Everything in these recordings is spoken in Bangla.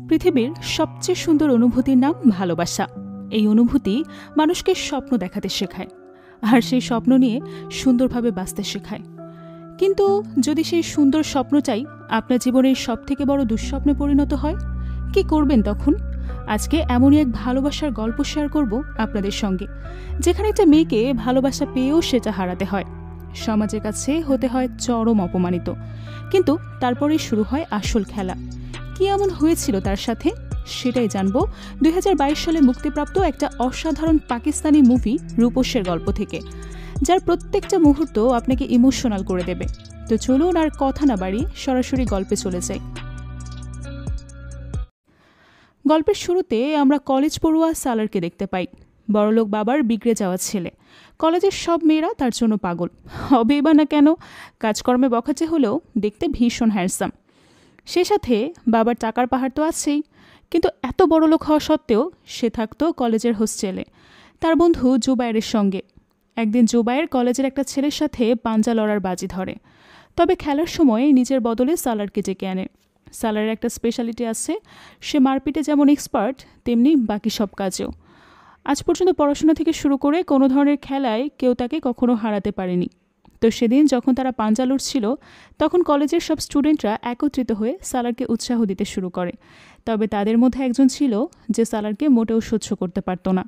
পৃথিবীর সবচেয়ে সুন্দর অনুভূতির নাম ভালোবাসা। এই অনুভূতি মানুষকে স্বপ্ন দেখাতে শেখায়, আর সেই স্বপ্ন নিয়ে সুন্দরভাবে বাঁচতে শেখায়। কিন্তু যদি সেই সুন্দর স্বপ্নটাই আপনার জীবনের সবথেকে বড় দুঃস্বপ্নে পরিণত হয়, কি করবেন তখন? আজকে এমনই এক ভালোবাসার গল্প শেয়ার করব আপনাদের সঙ্গে, যেখানে একটা মেয়েকে ভালোবাসা পেয়েও সেটা হারাতে হয়, সমাজের কাছে হতে হয় চরম অপমানিত। কিন্তু তারপরেই শুরু হয় আসল খেলা। কি এমন হয়েছিল তার সাথে, সেটাই জানবো 2022 সালে মুক্তিপ্রাপ্ত একটা অসাধারণ পাকিস্তানি মুভি রূপসের গল্প থেকে, যার প্রত্যেকটা মুহূর্ত আপনাকে ইমোশনাল করে দেবে। তো চলুন আর কথা না বাড়িয়ে সরাসরি গল্পে চলে যাই। গল্পের শুরুতে আমরা কলেজ পড়ুয়া সালারকে দেখতে পাই। বড়লোক বাবার বিগড়ে যাওয়া ছেলে। কলেজের সব মেয়েরা তার জন্য পাগল, হবে বা না কেন। কাজকর্মে বখাটে হলেও দেখতে ভীষণ হ্যান্ডসাম। সে সাথে বাবার টাকার পাহাড় তো আছেই, কিন্তু এত বড় লোক হওয়া সত্ত্বেও সে থাকতো কলেজের হোস্টেলে তার বন্ধু জুবায়েরের সঙ্গে। একদিন জুবায়ের কলেজের একটা ছেলের সাথে পাঞ্জা লড়ার বাজি ধরে, তবে খেলার সময় নিজের বদলে সালারকে ডেকে আনে। সালারের একটা স্পেশালিটি আছে, সে মারপিটে যেমন এক্সপার্ট, তেমনি বাকি সব কাজেও। আজ পর্যন্ত পড়াশোনা থেকে শুরু করে কোনো ধরনের খেলায় কেউ তাকে কখনো হারাতে পারেনি। তো সেদিন যখন তারা পাঞ্জা লড়ছিল, তখন কলেজের সব স্টুডেন্টরা একত্রিত হয়ে সালারকে উৎসাহ দিতে শুরু করে। তবে তাদের মধ্যে একজন ছিল যে সালারকে মোটেও সহ্য করতে পারত না।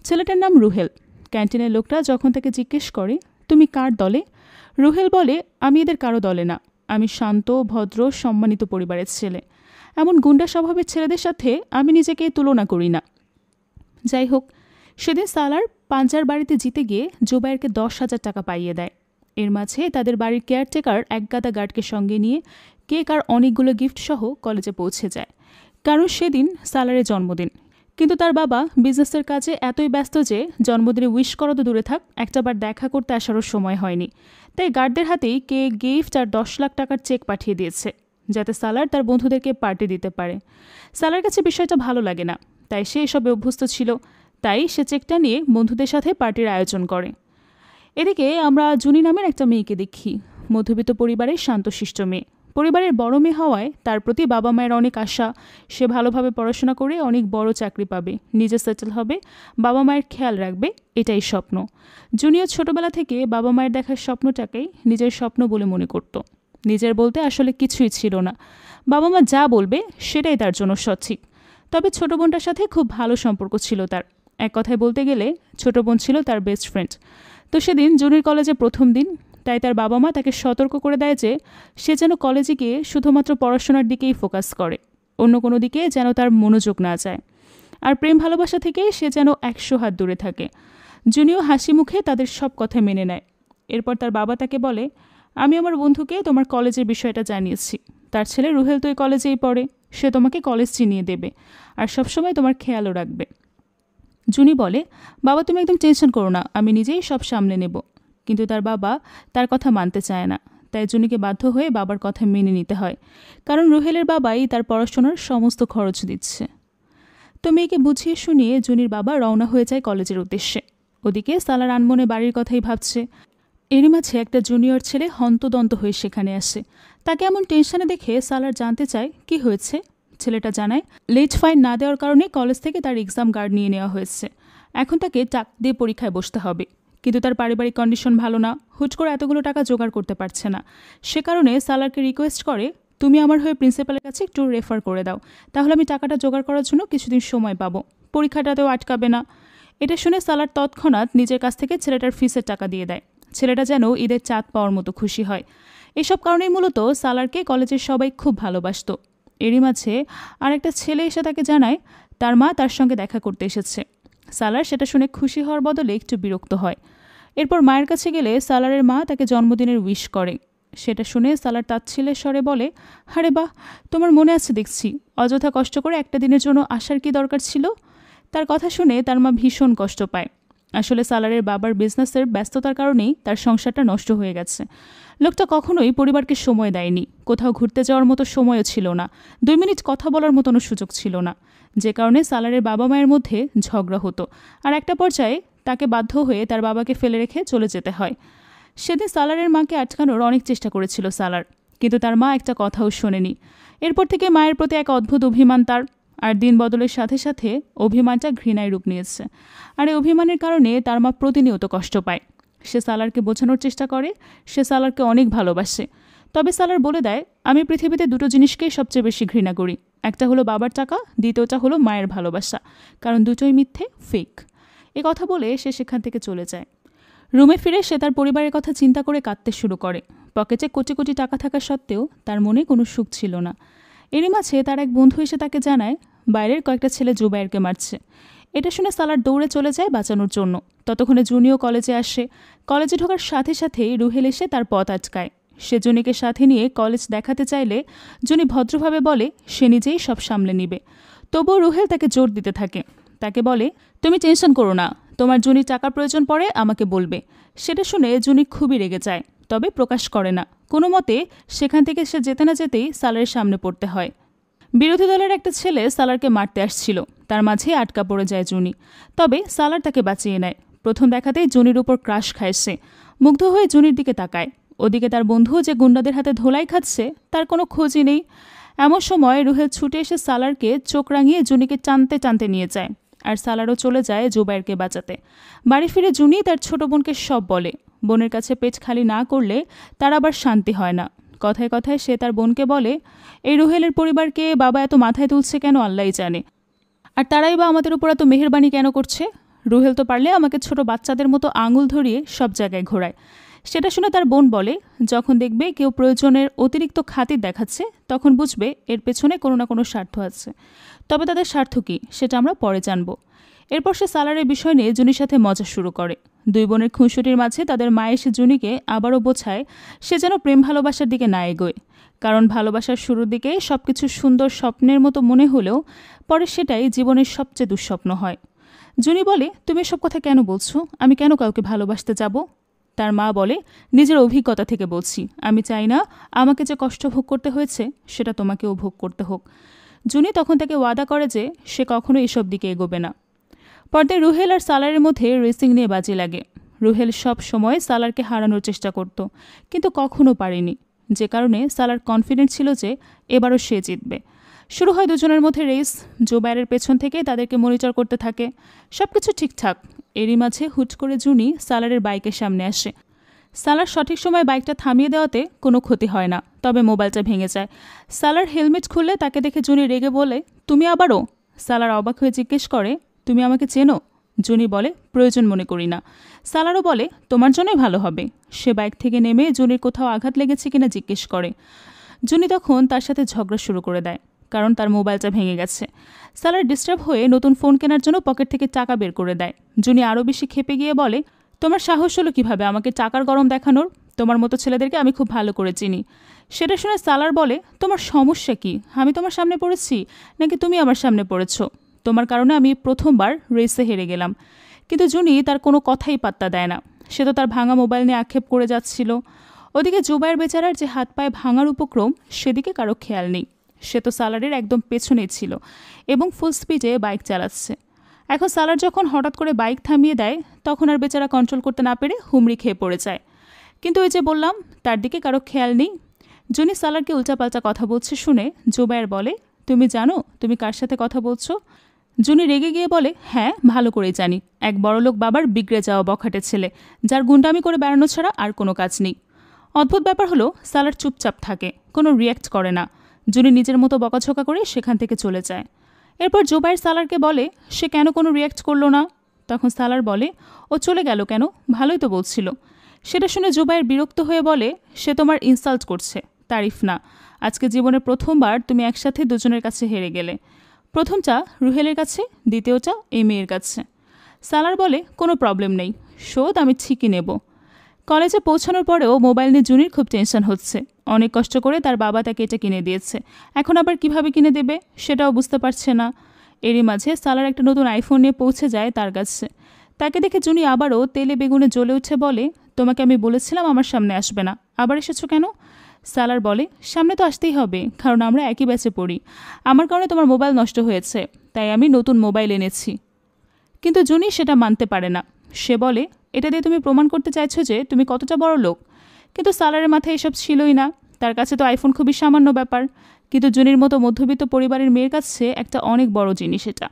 ছেলেটার নাম রুহেল। ক্যান্টিনের লোকটা যখন তাকে জিজ্ঞেস করে, তুমি কার দলে? রুহেল বলে, আমি এদের কারো দলে না, আমি শান্ত, ভদ্র, সম্মানিত পরিবারের ছেলে। এমন গুন্ডা স্বভাবের ছেলেদের সাথে আমি নিজেকে তুলনা করি না। যাই হোক, সেদিন সালার পাঞ্জার বাড়িতে জিতে গিয়ে জুবায়েরকে 10,000 টাকা পাইয়ে দেয়। এর মাঝে তাদের বাড়ির কেয়ারটেকার এক গাদা গার্ডকে সঙ্গে নিয়ে কেক আর অনেকগুলো গিফট সহ কলেজে পৌঁছে যায়, কারণ সেদিন সালারের জন্মদিন। কিন্তু তার বাবা বিজনেসের কাজে এতই ব্যস্ত যে জন্মদিনে উইশ করা তো দূরে থাক, একটাবার দেখা করতে আসারও সময় হয়নি। তাই গার্ডদের হাতেই কেক, গিফট আর 10 লাখ টাকার চেক পাঠিয়ে দিয়েছে, যাতে সালার তার বন্ধুদেরকে পার্টি দিতে পারে। সালার কাছে বিষয়টা ভালো লাগে না, তাই সে এসবে অভ্যস্ত ছিল। তাই সে চেকটা নিয়ে বন্ধুদের সাথে পার্টির আয়োজন করে। এদিকে আমরা জুনি নামের একটা মেয়েকে দেখি। মধ্যবিত্ত পরিবারের শান্তশিষ্ট মেয়ে। পরিবারের বড় মেয়ে হওয়ায় তার প্রতি বাবা মায়ের অনেক আশা। সে ভালোভাবে পড়াশোনা করে অনেক বড় চাকরি পাবে, নিজে সেটেল হবে, বাবা মায়ের খেয়াল রাখবে, এটাই স্বপ্ন। জুনিও ছোটবেলা থেকে বাবা মায়ের দেখার স্বপ্নটাকেই নিজের স্বপ্ন বলে মনে করত। নিজের বলতে আসলে কিছুই ছিল না, বাবা মা যা বলবে সেটাই তার জন্য সঠিক। তবে ছোট বোনটার সাথে খুব ভালো সম্পর্ক ছিল তার। এক কথায় বলতে গেলে ছোট বোন ছিল তার বেস্ট ফ্রেন্ড। তো সেদিন জুনির কলেজে প্রথম দিন, তাই তার বাবা মা তাকে সতর্ক করে দেয় যে সে যেন কলেজে গিয়ে শুধুমাত্র পড়াশোনার দিকেই ফোকাস করে, অন্য কোনো দিকে যেন তার মনোযোগ না যায়। আর প্রেম ভালোবাসা থেকে সে যেন 100 হাত দূরে থাকে। জুনিও হাসি মুখে তাদের সব কথা মেনে নেয়। এরপর তার বাবা তাকে বলে, আমি আমার বন্ধুকে তোমার কলেজের বিষয়টা জানিয়েছি, তার ছেলে রুহেল তো এই কলেজেই পড়ে, সে তোমাকে কলেজ চিনিয়ে দেবে আর সবসময় তোমার খেয়ালও রাখবে। জুনি বলে, বাবা তুমি একদম টেনশন করো না, আমি নিজেই সব সামলে নেব। কিন্তু তার বাবা তার কথা মানতে চায় না, তাই জুনিকে বাধ্য হয়ে বাবার কথা মেনে নিতে হয়, কারণ রুহেলের বাবাই তার পড়াশোনার সমস্ত খরচ দিচ্ছে। তো মেয়েকে বুঝিয়ে শুনিয়ে জুনির বাবা রওনা হয়ে যায় কলেজের উদ্দেশ্যে। ওদিকে সালার আনমনে বাড়ির কথাই ভাবছে। এরই মাঝে একটা জুনিয়র ছেলে হন্তদন্ত হয়ে সেখানে আসে। তাকে এমন টেনশনে দেখে সালার জানতে চায় কি হয়েছে। ছেলেটা জানায়, লেট ফাইন না দেওয়ার কারণে কলেজ থেকে তার এক্সাম গার্ড নিয়ে নেওয়া হয়েছে। এখন তাকে টাকা দিয়ে পরীক্ষায় বসতে হবে, কিন্তু তার পারিবারিক কন্ডিশন ভালো না, হুট করে এতগুলো টাকা জোগাড় করতে পারছে না। সে কারণে সালারকে রিকোয়েস্ট করে, তুমি আমার হয়ে প্রিন্সিপালের কাছে একটু রেফার করে দাও, তাহলে আমি টাকাটা জোগাড় করার জন্য কিছুদিন সময় পাবো, পরীক্ষাটাতেও আটকাবে না। এটা শুনে সালার তৎক্ষণাৎ নিজের কাছ থেকে ছেলেটার ফিসের টাকা দিয়ে দেয়। ছেলেটা যেন ঈদের চাঁদ পাওয়ার মতো খুশি হয়। এসব কারণেই মূলত সালারকে কলেজের সবাই খুব ভালোবাসত। এরই মাঝে আর একটা ছেলে এসে তাকে জানায় তার মা তার সঙ্গে দেখা করতে এসেছে। সালার সেটা শুনে খুশি হওয়ার বদলে একটু বিরক্ত হয়। এরপর মায়ের কাছে গেলে সালারের মা তাকে জন্মদিনের উইশ করে। সেটা শুনে সালার তাচ্ছিল্যের স্বরে বলে, আরে বাহ, তোমার মনে আছে দেখছি, অযথা কষ্ট করে একটা দিনের জন্য আসার কি দরকার ছিল? তার কথা শুনে তার মা ভীষণ কষ্ট পায়। আসলে সালারের বাবার বিজনেসের ব্যস্ততার কারণেই তার সংসারটা নষ্ট হয়ে গেছে। লোকটা কখনোই পরিবারকে সময় দেয়নি, কোথাও ঘুরতে যাওয়ার মতো সময়ও ছিল না, 2 মিনিট কথা বলার মতনও সুযোগ ছিল না, যে কারণে সালারের বাবা মায়ের মধ্যে ঝগড়া হতো। আর একটা পর্যায়ে তাকে বাধ্য হয়ে তার বাবাকে ফেলে রেখে চলে যেতে হয়। সেদিন সালারের মাকে আটকানোর অনেক চেষ্টা করেছিল সালার, কিন্তু তার মা একটা কথাও শোনেনি। এরপর থেকে মায়ের প্রতি এক অদ্ভুত অভিমান তার। আর দিন বদলের সাথে সাথে অভিমানটা ঘৃণায় রূপ নিয়েছে। আর এই অভিমানের কারণে তার মা প্রতিনিয়ত কষ্ট পায়। সে সালারকে বোঝানোর চেষ্টা করে সে সালারকে অনেক ভালোবাসে। তবে সালার বলে দেয়, আমি পৃথিবীতে দুটো জিনিসকেই সবচেয়ে বেশি ঘৃণা করি। একটা হলো বাবার টাকা, দ্বিতীয়টা হলো মায়ের ভালোবাসা, কারণ দুটোই মিথ্যে, ফেক। এ কথা বলে সে সেখান থেকে চলে যায়। রুমে ফিরে সে তার পরিবারের কথা চিন্তা করে কাঁদতে শুরু করে। পকেটে কোটি কোটি টাকা থাকা সত্ত্বেও তার মনে কোনো সুখ ছিল না। এরই মাঝে তার এক বন্ধু এসে তাকে জানায় বাইরের কয়েকটা ছেলে জুবায়েরকে মারছে। এটা শুনে সালার দৌড়ে চলে যায় বাঁচানোর জন্য। ততক্ষণে জুনিও কলেজে আসে। কলেজে ঢোকার সাথে সাথেই রুহেল এসে তার পথ আটকায়। সে জুনিকে সাথে নিয়ে কলেজ দেখাতে চাইলে জুনি ভদ্রভাবে বলে সে নিজেই সব সামলে নিবে। তবুও রুহেল তাকে জোর দিতে থাকে। তাকে বলে, তুমি টেনশন করো না, তোমার জুনি টাকার প্রয়োজন পড়ে আমাকে বলবে। সেটা শুনে জুনি খুবই রেগে যায়, তবে প্রকাশ করে না। কোনো মতে সেখান থেকে সে যেতে না যেতেই সালারের সামনে পড়তে হয়। বিরোধী দলের একটা ছেলে সালারকে মারতে আসছিল, তার মাঝে আটকা পড়ে যায় জুনি। তবে সালার তাকে বাঁচিয়ে নেয়। প্রথম দেখাতেই জুনির উপর ক্রাশ খায় সে। মুগ্ধ হয়ে জুনির দিকে তাকায়। ওদিকে তার বন্ধু যে গুন্ডাদের হাতে ধোলাই খাচ্ছে তার কোনো খোঁজই নেই। এমন সময় রুহেল ছুটে এসে সালারকে চোখ রাঙিয়ে জুনিকে টানতে টানতে নিয়ে যায়। আর সালারও চলে যায় জুবায়েরকে বাঁচাতে। বাড়ি ফিরে জুনি তার ছোট বোনকে সব বলে। বোনের কাছে পেট খালি না করলে তার আবার শান্তি হয় না। কথায় কথায় সে তার বোনকে বলে, এই রুহেলের পরিবারকে বাবা এত মাথায় তুলছে কেন আল্লাহই জানে। আর তারাই বা আমাদের উপর এত মেহেরবানি কেন করছে। রুহেল তো পারলে আমাকে ছোট বাচ্চাদের মতো আঙুল ধরিয়ে সব জায়গায় ঘোরায়। সেটা শুনে তার বোন বলে, যখন দেখবে কেউ প্রয়োজনের অতিরিক্ত খাতির দেখাচ্ছে তখন বুঝবে এর পেছনে কোনো না কোনো স্বার্থ আছে। তবে তাদের স্বার্থ কী সেটা আমরা পরে জানব। এরপর সে সালারের বিষয় নিয়ে জুনির সাথে মজা শুরু করে। দুই বোনের খুনসুটির মাঝে তাদের মা এসে জুনিকে আবারও বোঝায় সে যেন প্রেম ভালোবাসার দিকে না এগোয়। কারণ ভালোবাসার শুরুর দিকে সব কিছু সুন্দর স্বপ্নের মতো মনে হলেও পরে সেটাই জীবনের সবচেয়ে দুঃস্বপ্ন হয়। জুনি বলে, তুমি এসব কথা কেন বলছো? আমি কেন কাউকে ভালোবাসতে যাব? তার মা বলে, নিজের অভিজ্ঞতা থেকে বলছি, আমি চাই না আমাকে যে কষ্ট ভোগ করতে হয়েছে সেটা তোমাকেও ভোগ করতে হোক। জুনি তখন তাকে ওয়াদা করে যে সে কখনো এসব দিকে এগোবে না। পর্দায় রুহেল আর সালারের মধ্যে রেসিং নিয়ে বাজি লাগে। রুহেল সব সময় সালারকে হারানোর চেষ্টা করত, কিন্তু কখনো পারেনি। যে কারণে সালার কনফিডেন্ট ছিল যে এবারও সে জিতবে। শুরু হয় দুজনের মধ্যে রেস। জুবায়েরের পেছন থেকে তাদেরকে মনিটর করতে থাকে। সব কিছু ঠিকঠাক। এরই মাঝে হুট করে জুনি সালারের বাইকের সামনে আসে। সালার সঠিক সময় বাইকটা থামিয়ে দেওয়াতে কোনো ক্ষতি হয় না, তবে মোবাইলটা ভেঙে যায়। সালার হেলমেট খুললে তাকে দেখে জুনি রেগে বলে, তুমি আবারও? সালার অবাক হয়ে জিজ্ঞেস করে, তুমি আমাকে চেনো? জুনি বলে, প্রয়োজন মনে করি না। সালারও বলে, তোমার জন্যই ভালো হবে। সে বাইক থেকে নেমে জুনির কোথাও আঘাত লেগেছে কিনা জিজ্ঞেস করে। জুনি তখন তার সাথে ঝগড়া শুরু করে দেয়, কারণ তার মোবাইলটা ভেঙে গেছে। সালার ডিস্টার্ব হয়ে নতুন ফোন কেনার জন্য পকেট থেকে টাকা বের করে দেয়। জুনি আরও বেশি ক্ষেপে গিয়ে বলে, তোমার সাহস হলো কিভাবে আমাকে টাকার গরম দেখানোর? তোমার মতো ছেলেদেরকে আমি খুব ভালো করে চিনি। সেটা শুনে সালার বলে, তোমার সমস্যা কি? আমি তোমার সামনে পড়েছি নাকি তুমি আমার সামনে পড়েছো? তোমার কারণে আমি প্রথমবার রেসে হেরে গেলাম। কিন্তু জুনি তার কোনো কথাই পাত্তা দেয় না। সে তো তার ভাঙা মোবাইল নিয়ে আক্ষেপ করে যাচ্ছিল। ওদিকে জুবায়ের বেচারার যে হাত পায়ে ভাঙার উপক্রম সেদিকে কারো খেয়াল নেই। সে তো সালারের একদম পেছনেই ছিল এবং ফুল স্পিডে বাইক চালাচ্ছে। এখন সালার যখন হঠাৎ করে বাইক থামিয়ে দেয় তখন আর বেচারা কন্ট্রোল করতে না পেরে হুমড়ি খেয়ে পড়ে যায়। কিন্তু ওই যে বললাম তার দিকে কারো খেয়াল নেই। জুনি সালারকে উল্টাপাল্টা কথা বলছে শুনে জুবায়ের বলে, তুমি জানো তুমি কার সাথে কথা বলছো? জুনি রেগে গিয়ে বলে, হ্যাঁ ভালো করেই জানি, এক বড়লোক বাবার বিগড়ে যাওয়া বখাটে ছেলে, যার গুন্ডামি করে বেড়ানো ছাড়া আর কোনো কাজ নেই। অদ্ভুত ব্যাপার হলো সালার চুপচাপ থাকে, কোনো রিয়্যাক্ট করে না। জুনি নিজের মতো বকাঝকা করে সেখান থেকে চলে যায়। এরপর জুবায়ের সালারকে বলে, সে কেন কোনো রিয়্যাক্ট করলো না? তখন সালার বলে, ও চলে গেল কেন, ভালোই তো বলছিল। সেটা শুনে জুবায়ের বিরক্ত হয়ে বলে, সে তোমার ইনসাল্ট করছে, তারিফ না। আজকে জীবনে প্রথমবার তুমি একসাথে দুজনের কাছে হেরে গেলে। প্রথমটা রুহেলের কাছে, দ্বিতীয়টা এই মেয়ের কাছে। সালার বলে, কোনো প্রবলেম নেই, শোধ আমি ঠিকই নেব। কলেজে পৌঁছানোর পরেও মোবাইল নিয়ে জুনির খুব টেনশন হচ্ছে। অনেক কষ্ট করে তার বাবা তাকে এটা কিনে দিয়েছে, এখন আবার কিভাবে কিনে দেবে সেটাও বুঝতে পারছে না। এরই মাঝে সালার একটা নতুন আইফোন নিয়ে পৌঁছে যায় তার কাছে। তাকে দেখে জুনি আবারও তেলে বেগুনে জ্বলে উঠে বলে, তোমাকে আমি বলেছিলাম আমার সামনে আসবে না, আবার এসেছো কেন? সালার বলে, সামনে তো আসতেই হবে, কারণ আমরা একই ব্যাচে পড়ি। আমার কারণে তোমার মোবাইল নষ্ট হয়েছে, তাই আমি নতুন মোবাইল এনেছি। কিন্তু জুনি সেটা মানতে পারে না। সে বলে, এটা দিয়ে তুমি প্রমাণ করতে চাইছো যে তুমি কতটা বড় লোক। কিন্তু সালারের মাথায় এসব ছিলই না। তার কাছে তো আইফোন খুবই সামান্য ব্যাপার, কিন্তু জুনির মতো মধ্যবিত্ত পরিবারের মেয়ের কাছে একটা অনেক বড় জিনিস এটা।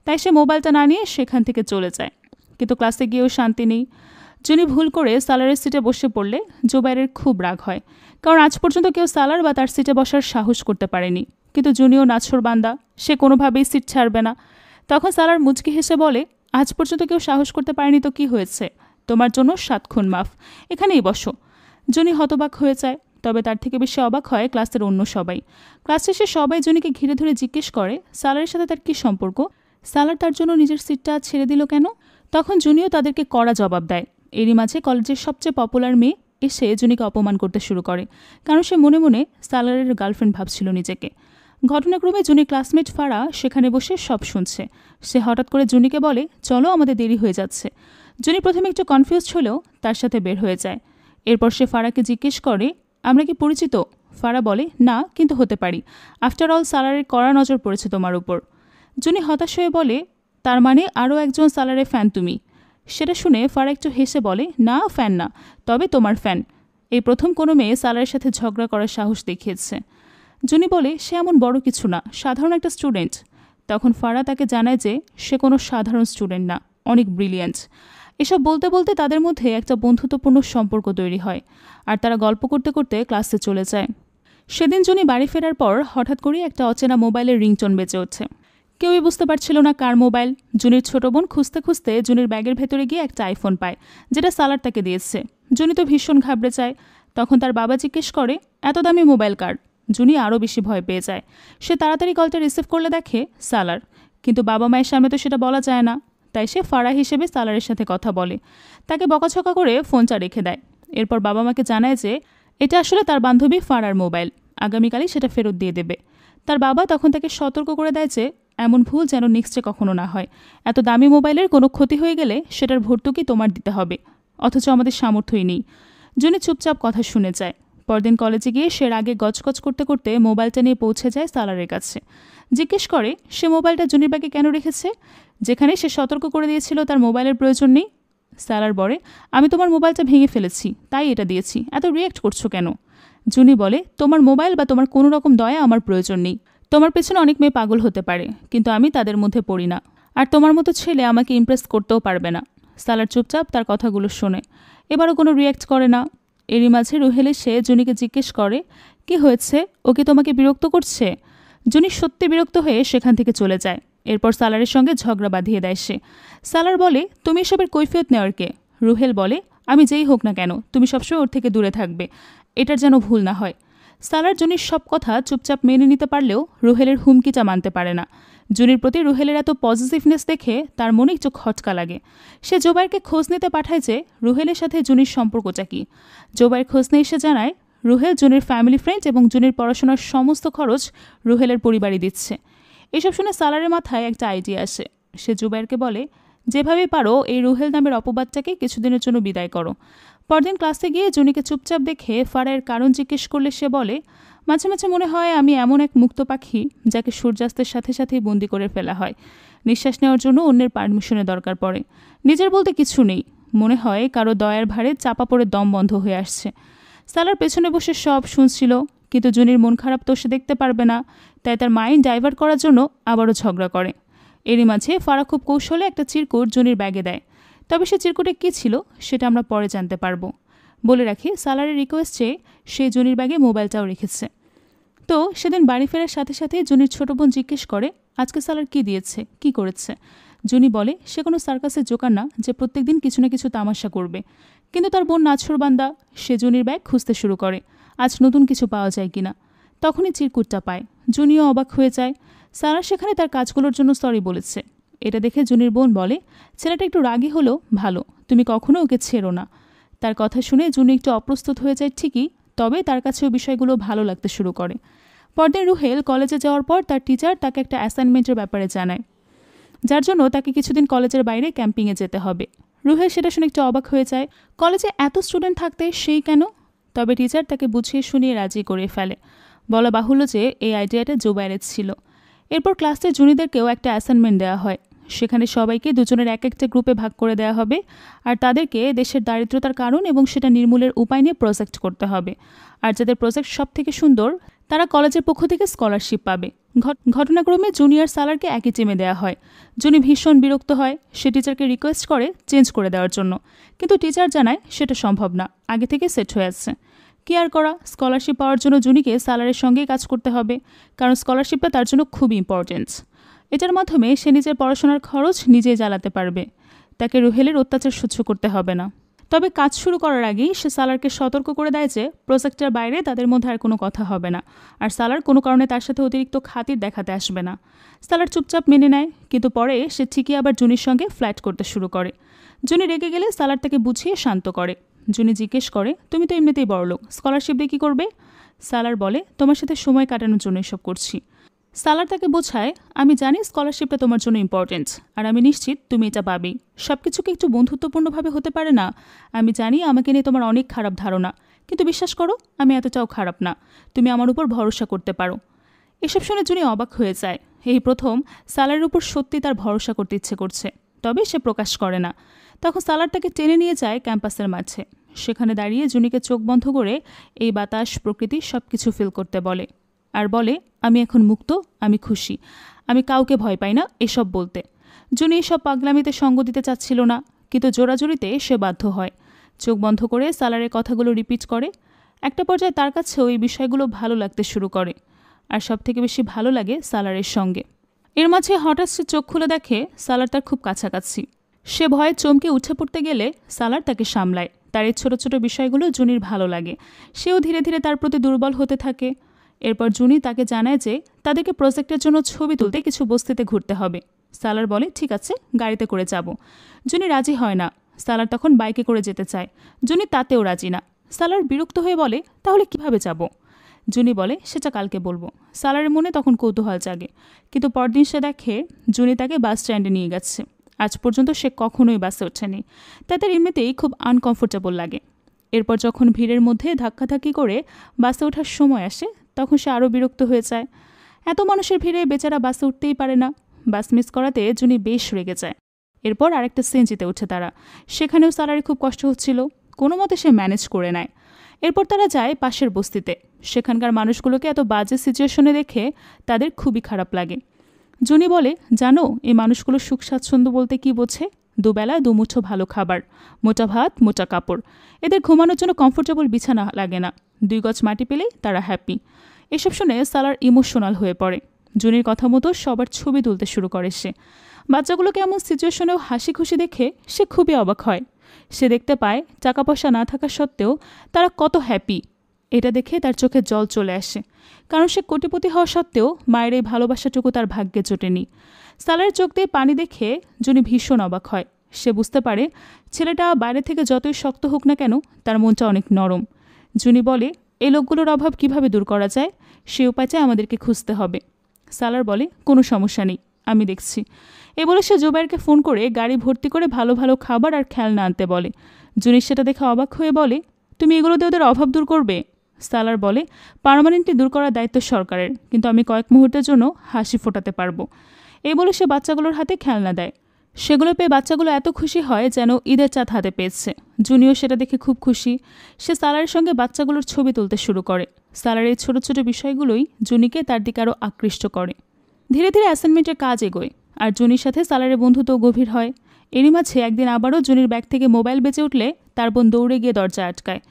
তাই সে মোবাইলটা না নিয়ে সেখান থেকে চলে যায়। কিন্তু ক্লাসে গিয়েও শান্তি নেই। জুনি ভুল করে সালারের সিটে বসে পড়লে জুবাইরের খুব রাগ হয়, কারণ আজ পর্যন্ত কেউ সালার বা তার সিটে বসার সাহস করতে পারেনি। কিন্তু জুনিও নাছোড় বান্দা, সে কোনোভাবেই সিট ছাড়বে না। তখন সালার মুচকি হেসে বলে, আজ পর্যন্ত কেউ সাহস করতে পারেনি তো কি হয়েছে, তোমার জন্য 7 খুন মাফ, এখানেই বসো। জুনি হতবাক হয়ে যায়, তবে তার থেকে বেশি অবাক হয় ক্লাসের অন্য সবাই। ক্লাস শেষে সবাই জুনিকে ঘিরে ধরে জিজ্ঞেস করে সালারের সাথে তার কী সম্পর্ক, সালার তার জন্য নিজের সিটটা ছেড়ে দিল কেন। তখন জুনিও তাদেরকে কড়া জবাব দেয়। এরই মাঝে কলেজের সবচেয়ে পপুলার মেয়ে এসে জুনিকে অপমান করতে শুরু করে, কারণ সে মনে মনে সালারের গার্লফ্রেন্ড ভাবছিল নিজেকে। ঘটনাক্রমে জুনির ক্লাসমেট ফারা সেখানে বসে সব শুনছে। সে হঠাৎ করে জুনিকে বলে, চলো আমাদের দেরি হয়ে যাচ্ছে। জুনি প্রথমে একটু কনফিউজড হলেও তার সাথে বের হয়ে যায়। এরপর সে ফারাকে জিজ্ঞেস করে, আমরা কি পরিচিত? ফারা বলে, না, কিন্তু হতে পারি। আফটার অল সালারের কড়া নজর পড়েছে তোমার উপর। জুনি হতাশ হয়ে বলে, তার মানে আরও একজন সালারের ফ্যান তুমি? সেটা শুনে ফারা একটু হেসে বলে, না, ফ্যান না, তবে তোমার ফ্যান। এই প্রথম কোনো মেয়ে সালারের সাথে ঝগড়া করার সাহস দেখিয়েছে। জুনি বলে, সে এমন বড় কিছু না, সাধারণ একটা স্টুডেন্ট। তখন ফারা তাকে জানায় যে সে কোনো সাধারণ স্টুডেন্ট না, অনেক ব্রিলিয়ান্ট। এসব বলতে বলতে তাদের মধ্যে একটা বন্ধুত্বপূর্ণ সম্পর্ক তৈরি হয়, আর তারা গল্প করতে করতে ক্লাসে চলে যায়। সেদিন জুনি বাড়ি ফেরার পর হঠাৎ করেই একটা অচেনা মোবাইলের রিংটোন বেজে ওঠে। কেউই বুঝতে পারছিল না কার মোবাইল। জুনির ছোট বোন খুঁজতে খুঁজতে জুনির ব্যাগের ভেতরে গিয়ে একটা আইফোন পায়, যেটা সালার তাকে দিয়েছে। জুনি তো ভীষণ ঘাবড়ে যায়। তখন তার বাবা জিজ্ঞেস করে, এত দামি মোবাইল কার? জুনি আরও বেশি ভয় পেয়ে যায়। সে তাড়াতাড়ি কলটা রিসিভ করলে দেখে সালার, কিন্তু বাবা মায়ের সামনে তো সেটা বলা যায় না। তাই সে ফারা হিসেবে সালারের সাথে কথা বলে, তাকে বকাঝকা করে ফোনটা রেখে দেয়। এরপর বাবা মাকে জানায় যে এটা আসলে তার বান্ধবী ফারার মোবাইল, আগামীকালই সেটা ফেরত দিয়ে দেবে। তার বাবা তখন তাকে সতর্ক করে দেয় যে এমন ভুল যেন নেক্সটে কখনো না হয়। এত দামি মোবাইলের কোনো ক্ষতি হয়ে গেলে সেটার ভর্তুকি তোমার দিতে হবে, অথচ আমাদের সামর্থ্যই নেই। জুনি চুপচাপ কথা শুনে যায়। পরদিন কলেজে গিয়ে সে রাগে গজগজ করতে করতে মোবাইলটা নিয়ে পৌঁছে যায় সালারের কাছে। জিজ্ঞেস করে সে মোবাইলটা জুনির ব্যাগে কেন রেখেছে, যেখানে সে সতর্ক করে দিয়েছিল তার মোবাইলের প্রয়োজন নেই। সালার বলে, আমি তোমার মোবাইলটা ভেঙে ফেলেছি, তাই এটা দিয়েছি, এত রিয়েক্ট করছো কেন? জুনি বলে, তোমার মোবাইল বা তোমার কোনো রকম দয়া আমার প্রয়োজন নেই। তোমার পেছনে অনেক মেয়ে পাগল হতে পারে, কিন্তু আমি তাদের মধ্যে পড়ি না, আর তোমার মতো ছেলে আমাকে ইমপ্রেস করতেও পারবে না। সালার চুপচাপ তার কথাগুলো শোনে, এবারও কোনো রিয়াক্ট করে না। এরই মাঝে রুহেল এসে জুনিকে জিজ্ঞেস করে, কি হয়েছে, ওকে তোমাকে বিরক্ত করছে? জুনি সত্যি বিরক্ত হয়ে সেখান থেকে চলে যায়। এরপর সালারের সঙ্গে ঝগড়া বাঁধিয়ে দেয় সে। সালার বলে, তুমি এসবের কৈফিয়ত নেওয়ার কে? রুহেল বলে, আমি যেই হোক না কেন তুমি সবসময় ওর থেকে দূরে থাকবে, এটার যেন ভুল না হয়। সালার জুনির সব কথা চুপচাপ মেনে নিতে পারলেও রুহেলের হুমকিটা মানতে পারে না। জুনির প্রতি রুহেলের এত পজিটিভনেস দেখে তার মনে একটু খটকা লাগে। সে জোবাইরকে খোঁজ নিতে পাঠায় যে রুহেলের সাথে জুনির সম্পর্কটা কী। জোবাইর খোঁজ নিয়ে এসে জানায় রুহেল জুনির ফ্যামিলি ফ্রেন্ড এবং জুনির পড়াশোনার সমস্ত খরচ রুহেলের পরিবারই দিচ্ছে। এসব শুনে সালারের মাথায় একটা আইডিয়া আসে। সে জুবাইরকে বলে, যেভাবে পারো এই রুহেল নামের অপবাদটাকে কিছুদিনের জন্য বিদায় করো। পরদিন ক্লাসে গিয়ে জুনিকে চুপচাপ দেখে ফারায়ের কারণ জিজ্ঞেস করলে সে বলে, মাঝে মাঝে মনে হয় আমি এমন এক মুক্ত পাখি যাকে সূর্যাস্তের সাথে সাথেই বন্দি করে ফেলা হয়। নিঃশ্বাস নেওয়ার জন্য অন্যের পারমিশনের দরকার পড়ে। নিজের বলতে কিছু নেই, মনে হয় কারো দয়ার ভারে চাপা পড়ে দম বন্ধ হয়ে আসছে। সালার পেছনে বসে সব শুনছিল, কিন্তু জুনির মন খারাপ তো সে দেখতে পারবে না, তাই তার মাইন্ড ডাইভার্ট করার জন্য আবারও ঝগড়া করে। এরই মাঝে ফারা খুব কৌশলে একটা চিরকুট জুনির ব্যাগে দেয়। তবে সে চিরকুটে কী ছিল সেটা আমরা পরে জানতে পারবো। বলে রাখি, সালারের রিকোয়েস্ট চেয়ে সে জুনির ব্যাগে মোবাইলটাও রেখেছে। তো সেদিন বাড়ি ফেরার সাথে সাথে জুনির ছোট বোন জিজ্ঞেস করে, আজকে সালার কি দিয়েছে, কি করেছে? জুনি বলে, সে কোনো সার্কাসের জোকার না যে প্রত্যেকদিন কিছু না কিছু তামাশা করবে। কিন্তু তার বোন নাছোড়বান্দা, সে জুনির ব্যাগ খুঁজতে শুরু করে আজ নতুন কিছু পাওয়া যায় কিনা। তখনই চিরকুটটা পায়। জুনিও অবাক হয়ে যায়। সারা সেখানে তার কাজগুলোর জন্য সরি বলেছে। এটা দেখে জুনির বোন বলে, ছেলেটা একটু রাগী হলেও ভালো, তুমি কখনো ওকে ছেড়ো না। তার কথা শুনে জুনি একটু অপ্রস্তুত হয়ে যায় ঠিকই, তবে তার কাছেও বিষয়গুলো ভালো লাগতে শুরু করে। পরদিন রুহেল কলেজে যাওয়ার পর তার টিচার তাকে একটা অ্যাসাইনমেন্টের ব্যাপারে জানায়, যার জন্য তাকে কিছুদিন কলেজের বাইরে ক্যাম্পিংয়ে যেতে হবে। রুহেল সেটা শুনে একটু অবাক হয়ে যায়, কলেজে এত স্টুডেন্ট থাকতে সেই কেন? তবে টিচার তাকে বুঝিয়ে শুনিয়ে রাজি করে ফেলে। বলা বাহুল্য যে এই আইডিয়াটা জুবাইরের ছিল। এরপর ক্লাসে জুনিদেরকেও একটা অ্যাসাইনমেন্ট দেওয়া হয়। সেখানে সবাইকে দুজনের এক একটা গ্রুপে ভাগ করে দেওয়া হবে আর তাদেরকে দেশের দারিদ্রতার কারণ এবং সেটা নির্মূলের উপায় নিয়ে প্রজেক্ট করতে হবে। আর যাদের প্রজেক্ট সব থেকে সুন্দর তারা কলেজের পক্ষ থেকে স্কলারশিপ পাবে। ঘটনাক্রমে জুনিয়র সালারকে একই টিমে দেওয়া হয়। জুনি ভীষণ বিরক্ত হয়, সে টিচারকে রিকোয়েস্ট করে চেঞ্জ করে দেওয়ার জন্য, কিন্তু টিচার জানায় সেটা সম্ভব না, আগে থেকে সেট হয়ে আছে। কি আর করা, স্কলারশিপ পাওয়ার জন্য জুনিকে সালারের সঙ্গেই কাজ করতে হবে, কারণ স্কলারশিপটা তার জন্য খুবই ইম্পর্টেন্ট। এটার মাধ্যমে সে নিজের পড়াশোনার খরচ নিজেই চালাতে পারবে, তাকে রুহেলের অত্যাচার সহ্য করতে হবে না। তবে কাজ শুরু করার আগেই সে সালারকে সতর্ক করে দেয় যে প্রজেক্টের বাইরে তাদের মধ্যে আর কোনো কথা হবে না, আর সালার কোনো কারণে তার সাথে অতিরিক্ত খাতির দেখাতে আসবে না। সালার চুপচাপ মেনে নেয়, কিন্তু পরে সে ঠিকই আবার জুনির সঙ্গে ফ্ল্যাট করতে শুরু করে। জুনি রেগে গেলে সালার তাকে বুঝিয়ে শান্ত করে। জুনি জিজ্ঞেস করে, তুমি তো এমনিতেই বড়লোক, স্কলারশিপ দিয়ে কী করবে? সালার বলে, তোমার সাথে সময় কাটানোর জন্য এসব করছি। সালার তাকে বোঝায়, আমি জানি স্কলারশিপটা তোমার জন্য ইম্পর্টেন্ট, আর আমি নিশ্চিত তুমি এটা পাবেই। সব কিছুকে একটু বন্ধুত্বপূর্ণভাবে হতে পারে না? আমি জানি আমাকে নিয়ে তোমার অনেক খারাপ ধারণা, কিন্তু বিশ্বাস করো আমি এতটাও খারাপ না, তুমি আমার উপর ভরসা করতে পারো। এসব শুনে জুনি অবাক হয়ে যায়। এই প্রথম সালারের উপর সত্যি তার ভরসা করতে ইচ্ছে করছে, তবে সে প্রকাশ করে না। তখন সালার তাকে টেনে নিয়ে যায় ক্যাম্পাসের মাঝে। সেখানে দাঁড়িয়ে জুনিকে চোখ বন্ধ করে এই বাতাস, প্রকৃতি সব কিছু ফিল করতে বলে, আর বলে, আমি এখন মুক্ত, আমি খুশি, আমি কাউকে ভয় পাই না এসব বলতে। জুনি এসব পাগলামিতে সঙ্গ দিতে চাচ্ছিল না, কিন্তু জোরাজুরিতে সে বাধ্য হয়। চোখ বন্ধ করে সালারের কথাগুলো রিপিট করে। একটা পর্যায়ে তার কাছেও এই বিষয়গুলো ভালো লাগতে শুরু করে, আর সব থেকে বেশি ভালো লাগে সালারের সঙ্গে। এর মাঝে হঠাৎ সে চোখ খুলে দেখে সালার তার খুব কাছাকাছি। সে ভয়ে চমকে উঠে পড়তে গেলে সালার তাকে সামলায়। তার এই ছোট ছোট বিষয়গুলো জুনির ভালো লাগে, সেও ধীরে ধীরে তার প্রতি দুর্বল হতে থাকে। এরপর জুনি তাকে জানায় যে তাদেরকে প্রজেক্টের জন্য ছবি তুলতে কিছু বস্তিতে ঘুরতে হবে। সালার বলে, ঠিক আছে, গাড়িতে করে যাব। জুনি রাজি হয় না। সালার তখন বাইকে করে যেতে চায়, জুনি তাতেও রাজি না। সালার বিরক্ত হয়ে বলে, তাহলে কিভাবে যাব? জুনি বলে, সেটা কালকে বলবো। সালারের মনে তখন কৌতূহল জাগে, কিন্তু পরদিন সে দেখে জুনি তাকে বাস স্ট্যান্ডে নিয়ে গেছে। আজ পর্যন্ত সে কখনোই বাসে ওঠেনি, তাদের এমনিতেই খুব আনকমফোর্টেবল লাগে। এরপর যখন ভিড়ের মধ্যে ধাক্কাধাক্কি করে বাসে ওঠার সময় আসে, তখন সে আরও বিরক্ত হয়ে যায়। এত মানুষের ভিড়ে বেচারা বাসে উঠতেই পারে না। বাস মিস করাতে জুনি বেশ রেগে যায়। এরপর আরেকটা সিএনজিতে ওঠে তারা। সেখানেও সালারের খুব কষ্ট হচ্ছিল, কোনো মতে সে ম্যানেজ করে নেয়। এরপর তারা যায় পাশের বস্তিতে। সেখানকার মানুষগুলোকে এত বাজে সিচুয়েশনে দেখে তাদের খুবই খারাপ লাগে। জুনি বলে, জানো এই মানুষগুলো সুখ স্বাচ্ছন্দ্য বলতে কি বোঝে? দুবেলা দুমুঠো ভালো খাবার, মোটা ভাত, মোটা কাপড়, এদের ঘুমানোর জন্য কমফোর্টেবল বিছানা লাগে না, 2 গজ মাটি পেলেই তারা হ্যাপি। এসব শুনে সালার ইমোশনাল হয়ে পড়ে। জুনির কথা মতো সবার ছবি তুলতে শুরু করে সে। বাচ্চাগুলোকে এমন সিচুয়েশনেও হাসি খুশি দেখে সে খুবই অবাক হয়। সে দেখতে পায় টাকা পয়সা না থাকা সত্ত্বেও তারা কত হ্যাপি। এটা দেখে তার চোখে জল চলে আসে, কারণ সে কোটিপতি হওয়া সত্ত্বেও মায়ের এই ভালোবাসাটুকু তার ভাগ্যে জোটেনি। সালারের চোখ দিয়ে পানি দেখে জুনি ভীষণ অবাক হয়। সে বুঝতে পারে ছেলেটা বাইরে থেকে যতই শক্ত হোক না কেন তার মনটা অনেক নরম। জুনি বলে, এই লোকগুলোর অভাব কিভাবে দূর করা যায় সে উপায়টা আমাদেরকে খুঁজতে হবে। সালার বলে, কোনো সমস্যা নেই, আমি দেখছি। এ বলে সে জুবাইরকে ফোন করে গাড়ি ভর্তি করে ভালো ভালো খাবার আর খেলনা আনতে বলে। জুনি সেটা দেখে অবাক হয়ে বলে, তুমি এগুলো দিয়ে ওদের অভাব দূর করবে? সালার বলে, পার্মানেন্টলি দূর করার দায়িত্ব সরকারের, কিন্তু আমি কয়েক মুহূর্তের জন্য হাসি ফোটাতে পারবো। এই বলে সে বাচ্চাগুলোর হাতে খেলনা দেয়। সেগুলো পেয়ে বাচ্চাগুলো এত খুশি হয় যেন ঈদের চাঁদ হাতে পেয়েছে। জুনিও সেটা দেখে খুব খুশি। সে সালারের সঙ্গে বাচ্চাগুলোর ছবি তুলতে শুরু করে। সালারের ছোট ছোট বিষয়গুলোই জুনিকে তার দিকে আরও আকৃষ্ট করে। ধীরে ধীরে অ্যাসাইনমেন্টের কাজ এগোয়, আর জুনির সাথে সালারের বন্ধুত্ব গভীর হয়। এরই মাঝে একদিন আবারও জুনির ব্যাগ থেকে মোবাইল বেজে উঠলে তার বোন দৌড়ে গিয়ে দরজা আটকায়।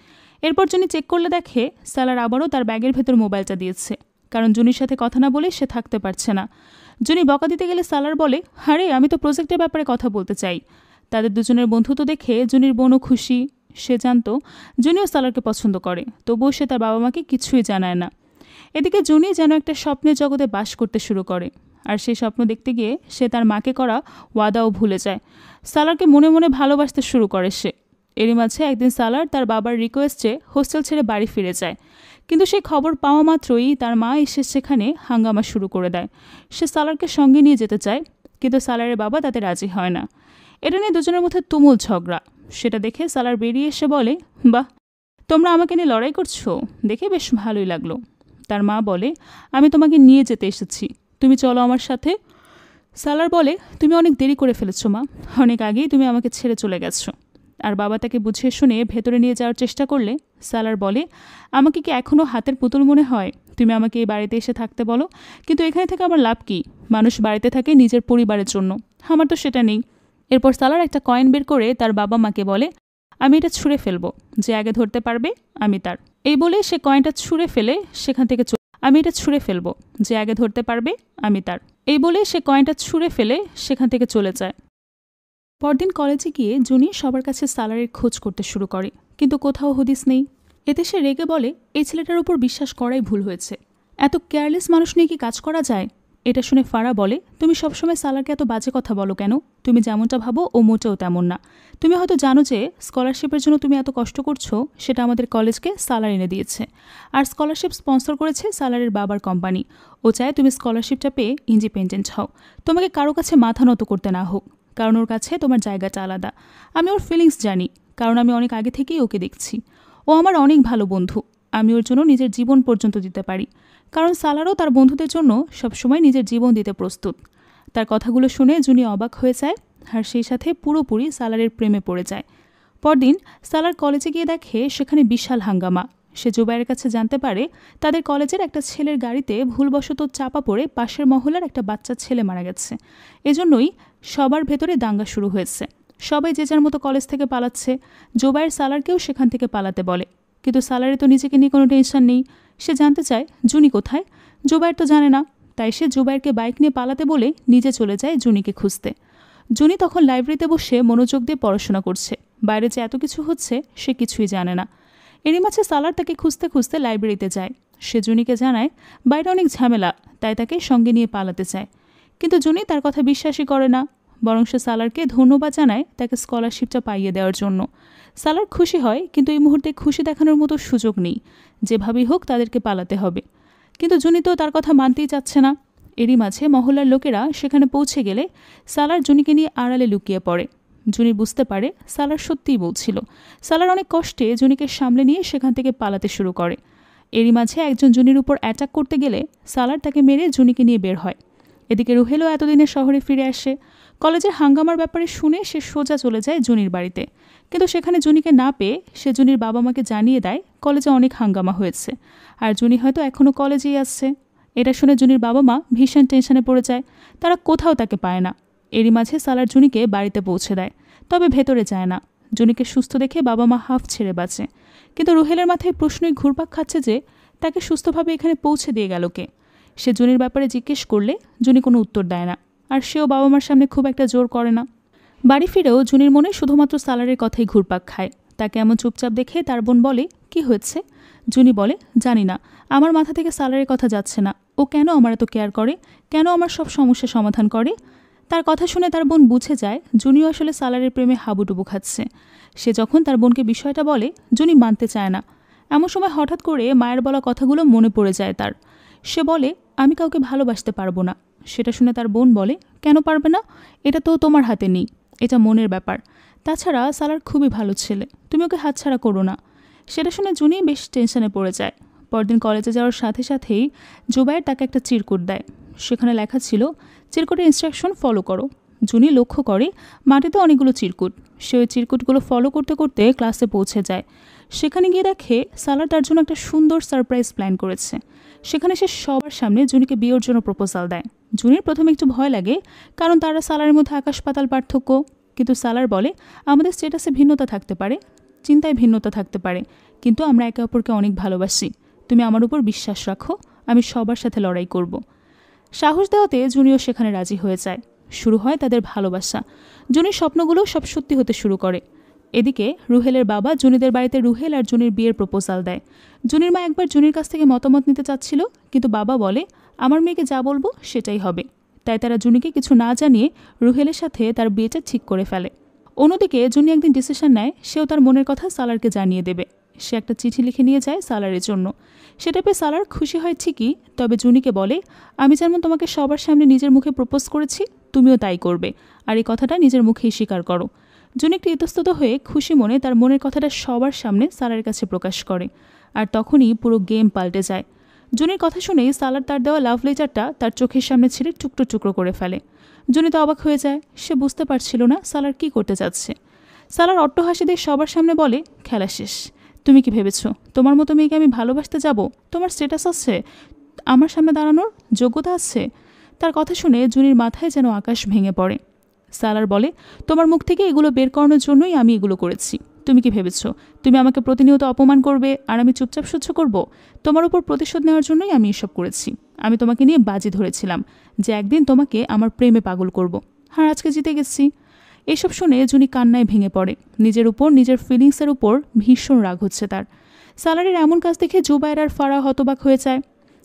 এরপর জুনি চেক করলে দেখে সালার আবারও তার ব্যাগের ভেতর মোবাইলটা দিয়েছে, কারণ জুনির সাথে কথা না বলে সে থাকতে পারছে না। জুনি বকা দিতে গেলে সালার বলে, আরে আমি তো প্রজেক্টের ব্যাপারে কথা বলতে চাই। তাদের দুজনের বন্ধুত্ব দেখে জুনির বোনও খুশি। সে জানতো জুনিও সালারকে পছন্দ করে, তবুও সে তার বাবা মাকে কিছুই জানায় না। এদিকে জুনি যেন একটা স্বপ্নের জগতে বাস করতে শুরু করে, আর সেই স্বপ্ন দেখতে গিয়ে সে তার মাকে করা ওয়াদাও ভুলে যায়। সালারকে মনে মনে ভালোবাসতে শুরু করে সে। এরই মাঝে একদিন সালার তার বাবার রিকোয়েস্টে হোস্টেল ছেড়ে বাড়ি ফিরে যায়, কিন্তু সেই খবর পাওয়া মাত্রই তার মা এসে সেখানে হাঙ্গামা শুরু করে দেয়। সে সালারকে সঙ্গে নিয়ে যেতে চায়, কিন্তু সালারের বাবা তাতে রাজি হয় না। এটা নিয়ে দুজনের মধ্যে তুমুল ঝগড়া। সেটা দেখে সালার বেরিয়ে এসে বলে, বাহ, তোমরা আমাকে নিয়ে লড়াই করছো, দেখে বেশ ভালোই লাগলো। তার মা বলে, আমি তোমাকে নিয়ে যেতে এসেছি, তুমি চলো আমার সাথে। সালার বলে, তুমি অনেক দেরি করে ফেলেছো মা, অনেক আগেই তুমি আমাকে ছেড়ে চলে গেছো। আর বাবা তাকে বুঝিয়ে শুনে ভেতরে নিয়ে যাওয়ার চেষ্টা করলে সালার বলে, আমাকে কি এখনও হাতের পুতুল মনে হয়? তুমি আমাকে এই বাড়িতে এসে থাকতে বলো, কিন্তু এখানে থেকে আমার লাভ কি? মানুষ বাড়িতে থাকে নিজের পরিবারের জন্য, আমার তো সেটা নেই। এরপর সালার একটা কয়েন বের করে তার বাবা মাকে বলে, আমি এটা ছুঁড়ে ফেলবো, যে আগে ধরতে পারবে আমি তার। এই বলে সে কয়েনটা ছুঁড়ে ফেলে সেখান থেকে আমি এটা ছুঁড়ে ফেলবো, যে আগে ধরতে পারবে আমি তার। এই বলে সে কয়েনটা ছুঁড়ে ফেলে সেখান থেকে চলে যায়। পরদিন কলেজে গিয়ে জুনি সবার কাছে সালারের খোঁজ করতে শুরু করে, কিন্তু কোথাও হদিস নেই। এতে সে রেগে বলে, এই ছেলেটার উপর বিশ্বাস করাই ভুল হয়েছে, এত কেয়ারলেস মানুষ নিয়ে কি কাজ করা যায়? এটা শুনে ফারা বলে, তুমি সবসময় সালারকে এত বাজে কথা বলো কেন? তুমি যেমনটা ভাবো ও মোটেও তেমন না। তুমি হয়তো জানো যে স্কলারশিপের জন্য তুমি এত কষ্ট করছো, সেটা আমাদের কলেজকে সালার এনে দিয়েছে। আর স্কলারশিপ স্পন্সর করেছে সালারের বাবার কোম্পানি। ও চায় তুমি স্কলারশিপটা পেয়ে ইন্ডিপেন্ডেন্ট হও, তোমাকে কারো কাছে মাথা নত করতে না হোক, কারণ ওর কাছে তোমার জায়গাটা আলাদা। আমি ওর ফিলিংস জানি, কারণ আমি অনেক আগে থেকেই ওকে দেখছি। ও আমার অনেক ভালো বন্ধু, আমি ওর জন্য নিজের জীবন পর্যন্ত দিতে পারি, কারণ সালারও তার বন্ধুদের জন্য সবসময় নিজের জীবন দিতে প্রস্তুত। তার কথাগুলো শুনে জুনি অবাক হয়ে যায়, আর সেই সাথে পুরোপুরি সালারের প্রেমে পড়ে যায়। পরদিন সালার কলেজে গিয়ে দেখে সেখানে বিশাল হাঙ্গামা। সে জুবাইয়ের কাছে জানতে পারে তাদের কলেজের একটা ছেলের গাড়িতে ভুলবশত চাপা পড়ে পাশের মহল্লার একটা বাচ্চা ছেলে মারা গেছে। এজন্যই সবার ভেতরে দাঙ্গা শুরু হয়েছে। সবাই যে যার মতো কলেজ থেকে পালাচ্ছে। জুবাইয়ের সালারকেও সেখান থেকে পালাতে বলে, কিন্তু সালারের তো নিজেকে নিয়ে কোনো টেনশন নেই। সে জানতে চায় জুনি কোথায়। জুবাইর তো জানে না, তাই সে জুবাইরকে বাইক নিয়ে পালাতে বলে নিজে চলে যায় জুনিকে খুঁজতে। জুনি তখন লাইব্রেরিতে বসে মনোযোগ দিয়ে পড়াশোনা করছে। বাইরে যে এত কিছু হচ্ছে সে কিছুই জানে না। এরই মাঝে সালার তাকে খুঁজতে খুঁজতে লাইব্রেরিতে যায়। সে জুনিকে জানায় বাইরে অনেক ঝামেলা, তাই তাকে সঙ্গে নিয়ে পালাতে চায়। কিন্তু জুনি তার কথা বিশ্বাসই করে না, বরং সে সালারকে ধন্যবাদ জানায় তাকে স্কলারশিপটা পাইয়ে দেওয়ার জন্য। সালার খুশি হয়, কিন্তু এই মুহূর্তে খুশি দেখানোর মতো সুযোগ নেই। যেভাবেই হোক তাদেরকে পালাতে হবে। কিন্তু জুনি তো তার কথা মানতেই চাচ্ছে না। এরই মাঝে মহল্লার লোকেরা সেখানে পৌঁছে গেলে সালার জুনিকে নিয়ে আড়ালে লুকিয়ে পড়ে। জুনি বুঝতে পারে সালার সত্যিই বলছিল। সালার অনেক কষ্টে জুনিকে সামলে নিয়ে সেখান থেকে পালাতে শুরু করে। এরই মাঝে একজন জুনির উপর অ্যাটাক করতে গেলে সালার তাকে মেরে জুনিকে নিয়ে বের হয়। এদিকে রুহেলও এতদিনে শহরে ফিরে আসে। কলেজের হাঙ্গামার ব্যাপারে শুনে সে সোজা চলে যায় জুনির বাড়িতে, কিন্তু সেখানে জুনিকে না পেয়ে সে জুনির বাবা মাকে জানিয়ে দেয় কলেজে অনেক হাঙ্গামা হয়েছে, আর জুনি হয়তো এখনও কলেজেই আসছে। এটা শুনে জুনির বাবা মা ভীষণ টেনশনে পড়ে যায়, তারা কোথাও তাকে পায় না। এরই মাঝে সালার জুনিকে বাড়িতে পৌঁছে দেয়, তবে ভেতরে যায় না। জুনিকে সুস্থ দেখে বাবা মা হাফ ছেড়ে বাঁচে, কিন্তু রুহেলের মাথায় প্রশ্নই ঘুরপাক খাচ্ছে যে তাকে সুস্থভাবে এখানে পৌঁছে দিয়ে গেল কে। সে জুনির ব্যাপারে জিজ্ঞেস করলে জুনি কোনো উত্তর দেয় না, আর সেও বাবা মার সামনে খুব একটা জোর করে না। বাড়ি ফিরেও জুনির মনে শুধুমাত্র সালারের কথাই ঘুরপাক খায়। তাকে এমন চুপচাপ দেখে তার বোন বলে, কি হয়েছে? জুনি বলে, জানি না, আমার মাথা থেকে সালারের কথা যাচ্ছে না। ও কেন আমার এত কেয়ার করে, কেন আমার সব সমস্যার সমাধান করে? তার কথা শুনে তার বোন বুঝে যায় জুনিও আসলে সালারের প্রেমে হাবুডুবু খাচ্ছে। সে যখন তার বোনকে বিষয়টা বলে, জুনি মানতে চায় না। এমন সময় হঠাৎ করে মায়ের বলা কথাগুলো মনে পড়ে যায় তার। সে বলে, আমি কাউকে ভালোবাসতে পারবো না। সেটা শুনে তার বোন বলে, কেন পারবে না? এটা তো তোমার হাতে নেই, এটা মনের ব্যাপার। তাছাড়া সালার খুবই ভালো ছেলে, তুমি ওকে হাতছাড়া করো না। সেটা শুনে জুনি বেশ টেনশনে পড়ে যায়। পরদিন কলেজে যাওয়ার সাথে সাথেই জুবাইর তাকে একটা চিরকুট দেয়। সেখানে লেখা ছিল, চিরকুটের ইনস্ট্রাকশন ফলো করো। জুনি লক্ষ্য করে মাটিতে অনেকগুলো চিরকুট। সে ওই চিরকুটগুলো ফলো করতে করতে ক্লাসে পৌঁছে যায়। সেখানে গিয়ে দেখে সালার তার জন্য একটা সুন্দর সারপ্রাইজ প্ল্যান করেছে। সেখানে সে সবার সামনে জুনিকে বিয়ের জন্য প্রপোজাল দেয়। জুনির প্রথমে একটু ভয় লাগে, কারণ তারা সালারের মধ্যে আকাশ পাতাল পার্থক্য। কিন্তু সালার বলে, আমাদের স্ট্যাটাসে ভিন্নতা থাকতে পারে, চিন্তায় ভিন্নতা থাকতে পারে, কিন্তু আমরা একে অপরকে অনেক ভালোবাসি। তুমি আমার উপর বিশ্বাস রাখো, আমি সবার সাথে লড়াই করব। সাহস দেওয়াতে জুনিও সেখানে রাজি হয়ে যায়। শুরু হয় তাদের ভালোবাসা। জুনির স্বপ্নগুলো সব সত্যি হতে শুরু করে। এদিকে রুহেলের বাবা জুনিদের বাড়িতে রুহেল আর জুনির বিয়ের প্রপোজাল দেয়। জুনির মা একবার জুনির কাছ থেকে মতামত নিতে চাচ্ছিল, কিন্তু বাবা বলে, আমার মেয়েকে যা বলবো সেটাই হবে। তাই তারা জুনিকে কিছু না জানিয়ে রুহেলের সাথে তার বিয়েটা ঠিক করে ফেলে। অন্যদিকে জুনি একদিন ডিসিশন নেয় সেও তার মনের কথা সালারকে জানিয়ে দেবে। সে একটা চিঠি লিখে নিয়ে যায় সালারের জন্য। সেটা পেয়ে সালার খুশি হয় ঠিকই, তবে জুনিকে বলে, আমি যেমন তোমাকে সবার সামনে নিজের মুখে প্রপোজ করেছি, তুমিও তাই করবে, আর এই কথাটা নিজের মুখেই স্বীকার করো। জুনি একটু ইতস্তত হয়ে খুশি মনে তার মনের কথাটা সবার সামনে সালারের কাছে প্রকাশ করে। আর তখনই পুরো গেম পাল্টে যায়। জুনির কথা শুনে সালার তার দেওয়া লাভ লেটারটা তার চোখের সামনে ছিঁড়ে টুকরো টুকরো করে ফেলে। জুনি তো অবাক হয়ে যায়, সে বুঝতে পারছিল না সালার কি করতে যাচ্ছে। সালার অট্ট হাসি দিয়ে সবার সামনে বলে, খেলা শেষ। তুমি কি ভেবেছ তোমার মতো মেয়েকে আমি ভালোবাসতে যাব? তোমার স্ট্যাটাস আছে, আমার সামনে দাঁড়ানোর যোগ্যতা আছে? তার কথা শুনে জুনির মাথায় যেন আকাশ ভেঙে পড়ে। সালার বলে, তোমার মুখ থেকে এগুলো বের করানোর জন্যই আমি এগুলো করেছি। তুমি কি ভেবেছ তুমি আমাকে প্রতিনিয়ত অপমান করবে আর আমি চুপচাপ সহ্য করব? তোমার উপর প্রতিশোধ নেওয়ার জন্যই আমি এসব করেছি। আমি তোমাকে নিয়ে বাজি ধরেছিলাম যে একদিন তোমাকে আমার প্রেমে পাগল করব। আর আজকে জিতে গেছি। এসব শুনে জুনি কান্নায় ভেঙে পড়ে। নিজের উপর, নিজের ফিলিংসের উপর ভীষণ রাগ হচ্ছে তার। সালারের এমন কাজ দেখে জুবায়ের আর ফারাহ হতবাক হয়ে যায়।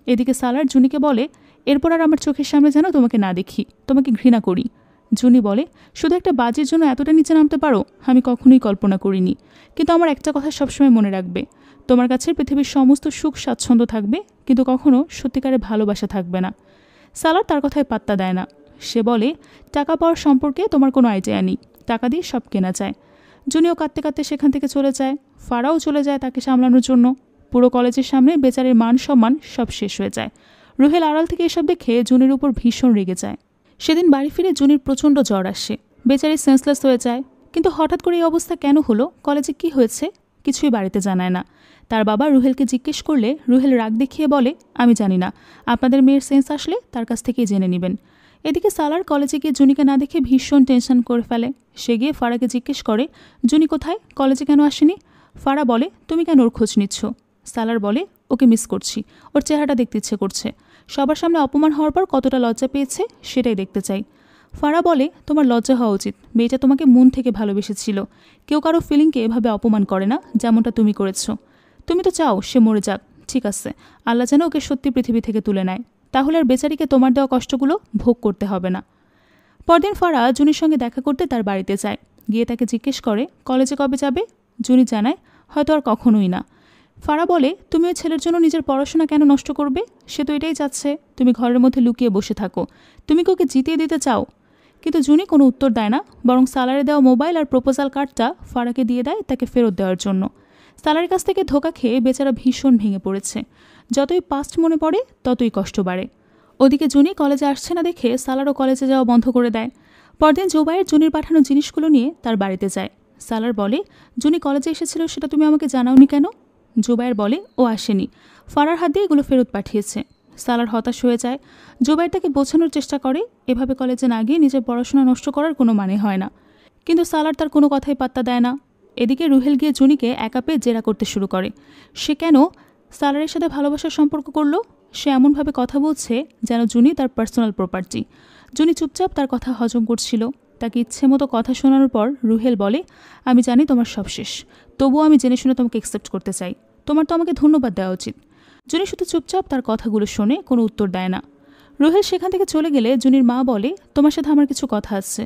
এদিকে সালার জুনিকে বলে, এরপর আর আমার চোখের সামনে যেন তোমাকে না দেখি, তোমাকে ঘৃণা করি। জুনি বলে, শুধু একটা বাজির জন্য এতটা নিচে নামতে পারো? আমি কখনোই কল্পনা করিনি। কিন্তু আমার একটা কথা সবসময় মনে রাখবে, তোমার কাছে পৃথিবীর সমস্ত সুখ স্বাচ্ছন্দ্য থাকবে, কিন্তু কখনো সত্যিকারের ভালোবাসা থাকবে না। সালার তার কথায় পাত্তা দেয় না। সে বলে, টাকা পাওয়ার সম্পর্কে তোমার কোনো আইডিয়া নেই, টাকা দিয়ে সব কেনা যায়। জুনিও কাঁদতে কাঁদতে সেখান থেকে চলে যায়। ফারাও চলে যায় তাকে সামলানোর জন্য। পুরো কলেজের সামনে বেচারির মান সম্মান সব শেষ হয়ে যায়। রুহেল আড়াল থেকে এসব দেখে জুনির উপর ভীষণ রেগে যায়। সেদিন বাড়ি ফিরে জুনির প্রচণ্ড জ্বর আসে, বেচারি সেন্সলেস হয়ে যায়। কিন্তু হঠাৎ করে এই অবস্থা কেন হলো, কলেজে কি হয়েছে, কিছুই বাড়িতে জানায় না। তার বাবা রুহেলকে জিজ্ঞেস করলে রুহেল রাগ দেখিয়ে বলে, আমি জানি না, আপনাদের মেয়ের সেন্স আসলে তার কাছ থেকেই জেনে নেবেন। এদিকে সালার কলেজে গিয়ে জুনিকে না দেখে ভীষণ টেনশন করে ফেলে। সে গিয়ে ফারাকে জিজ্ঞেস করে, জুনি কোথায়, কলেজে কেন আসেনি? ফারা বলে, তুমি কেন ওর খোঁজ নিচ্ছ? সালার বলে, ওকে মিস করছি, ওর চেহারাটা দেখতে ইচ্ছে করছে। সবার সামনে অপমান হওয়ার পর কতটা লজ্জা পেয়েছে সেটাই দেখতে চাই। ফারা বলে, তোমার লজ্জা হওয়া উচিত, মেয়েটা তোমাকে মন থেকে ভালোবেসেছিল। কেউ কারো ফিলিংকে এভাবে অপমান করে না যেমনটা তুমি করেছ। তুমি তো চাও সে মরে যাক, ঠিক আছে, আল্লাহ যেন ওকে সত্যি পৃথিবী থেকে তুলে নেয়, তাহলে আর বেচারিকে তোমার দেওয়া কষ্টগুলো ভোগ করতে হবে না। পরদিন ফারা জুনির সঙ্গে দেখা করতে তার বাড়িতে যায়। গিয়ে তাকে জিজ্ঞেস করে, কলেজে কবে যাবে? জুনি জানায়, হয়তো আর কখনোই না। ফারা বলে, তুমি ওই ছেলের জন্য নিজের পড়াশোনা কেন নষ্ট করবে? সে তো এটাই চাচ্ছে তুমি ঘরের মধ্যে লুকিয়ে বসে থাকো। তুমি কি ওকে জিতিয়ে দিতে চাও? কিন্তু জুনি কোনো উত্তর দেয় না, বরং সালারে দেওয়া মোবাইল আর প্রপোজাল কার্ডটা ফারাকে দিয়ে দেয় তাকে ফেরত দেওয়ার জন্য। সালারের কাছ থেকে ধোকা খেয়ে বেচারা ভীষণ ভেঙে পড়েছে। যতই পাস্ট মনে পড়ে ততই কষ্ট বাড়ে। ওদিকে জুনি কলেজে আসছে না দেখে সালারও কলেজে যাওয়া বন্ধ করে দেয়। পরদিন জুবায়ের জুনির পাঠানো জিনিসগুলো নিয়ে তার বাড়িতে যায়। সালার বলে, জুনি কলেজে এসেছিল সেটা তুমি আমাকে জানাওনি কেন? জুবায়ের বলে, ও আসেনি, ফারার হাত দিয়ে এগুলো ফেরত পাঠিয়েছে। সালার হতাশ হয়ে যায়। জুবায়ের তাকে বোঝানোর চেষ্টা করে, এভাবে কলেজে না গিয়ে নিজের পড়াশোনা নষ্ট করার কোনো মানে হয় না। কিন্তু সালার তার কোনো কথাই পাত্তা দেয় না। এদিকে রুহেল গিয়ে জুনিকে একা পেয়ে জেরা করতে শুরু করে। সে কেন সালারের সাথে ভালোবাসার সম্পর্ক করলো? সে এমনভাবে কথা বলছে যেন জুনি তার পার্সোনাল প্রপার্টি। জুনি চুপচাপ তার কথা হজম করছিল। তাকে ইচ্ছে মতো কথা শোনানোর পর রুহেল বলে, আমি জানি তোমার সব শেষ, তবুও আমি জেনে শুনে তোমাকে অ্যাকসেপ্ট করতে চাই, তোমার তো আমাকে ধন্যবাদ দেওয়া উচিত। জুনি শুধু চুপচাপ তার কথাগুলো শোনে, কোনো উত্তর দেয় না। রুহেল সেখান থেকে চলে গেলে জুনির মা বলে, তোমার সাথে আমার কিছু কথা আছে।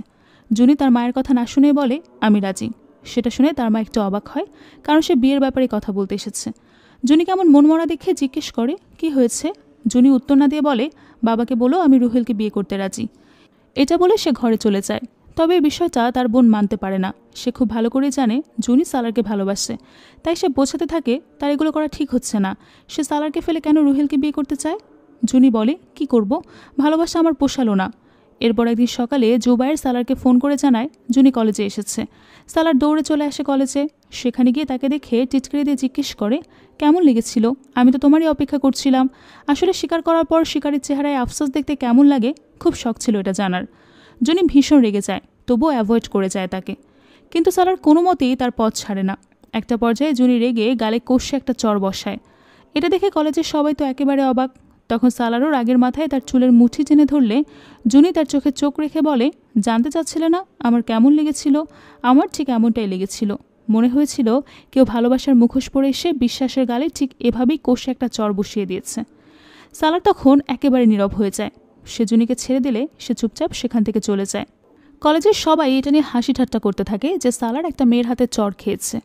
জুনি তার মায়ের কথা না শুনে বলে, আমি রাজি। সেটা শুনে তার মা একটু অবাক হয়, কারণ সে বিয়ের ব্যাপারে কথা বলতে এসেছে। জুনি কেমন মনমরা দেখে জিজ্ঞেস করে, কি হয়েছে? জুনি উত্তর না দিয়ে বলে, বাবাকে বলো আমি রুহেলকে বিয়ে করতে রাজি। এটা বলে সে ঘরে চলে যায়। তবে এই বিষয়টা তার বোন মানতে পারে না। সে খুব ভালো করে জানে জুনি সালারকে ভালোবাসে, তাই সে বোঝাতে থাকে তার এগুলো করা ঠিক হচ্ছে না। সে সালারকে ফেলে কেন রুহেলকে বিয়ে করতে চায়? জুনি বলে, কি করব, ভালোবাসা আমার পোষালো না। এরপর একদিন সকালে জুবায়ের সালারকে ফোন করে জানায় জুনি কলেজে এসেছে। সালার দৌড়ে চলে আসে কলেজে। সেখানে গিয়ে তাকে দেখে টিটকারি দিয়ে জিজ্ঞেস করে, কেমন লেগেছিল? আমি তো তোমারই অপেক্ষা করছিলাম। আসলে স্বীকার করার পর শিকারির চেহারায় আফসোস দেখতে কেমন লাগে, খুব শখ ছিল এটা জানার। জুনি ভীষণ রেগে যায়, তবুও অ্যাভয়েড করে যায় তাকে। কিন্তু সালার কোনো মতেই তার পথ ছাড়ে না। একটা পর্যায়ে জুনি রেগে গালে কষে একটা চর বসায়। এটা দেখে কলেজের সবাই তো একেবারে অবাক। তখন সালারও রাগের মাথায় তার চুলের মুঠি টেনে ধরলে জুনি তার চোখে চোখ রেখে বলে, জানতে চাচ্ছিলে না আমার কেমন লেগেছিল? আমার ঠিক এমনটাই লেগেছিল। মনে হয়েছিল কেউ ভালোবাসার মুখোশ পরে এসে বিশ্বাসের গালে ঠিক এভাবেই কষে একটা চর বসিয়ে দিয়েছে। সালার তখন একেবারে নীরব হয়ে যায়। সে জুনিকে ছেড়ে দিলে সে চুপচাপ সেখান থেকে চলে যায়। কলেজের সবাই এটা নিয়ে হাসি ঠাট্টা করতে থাকে যে সালার একটা মেয়ের হাতে চর খেয়েছে।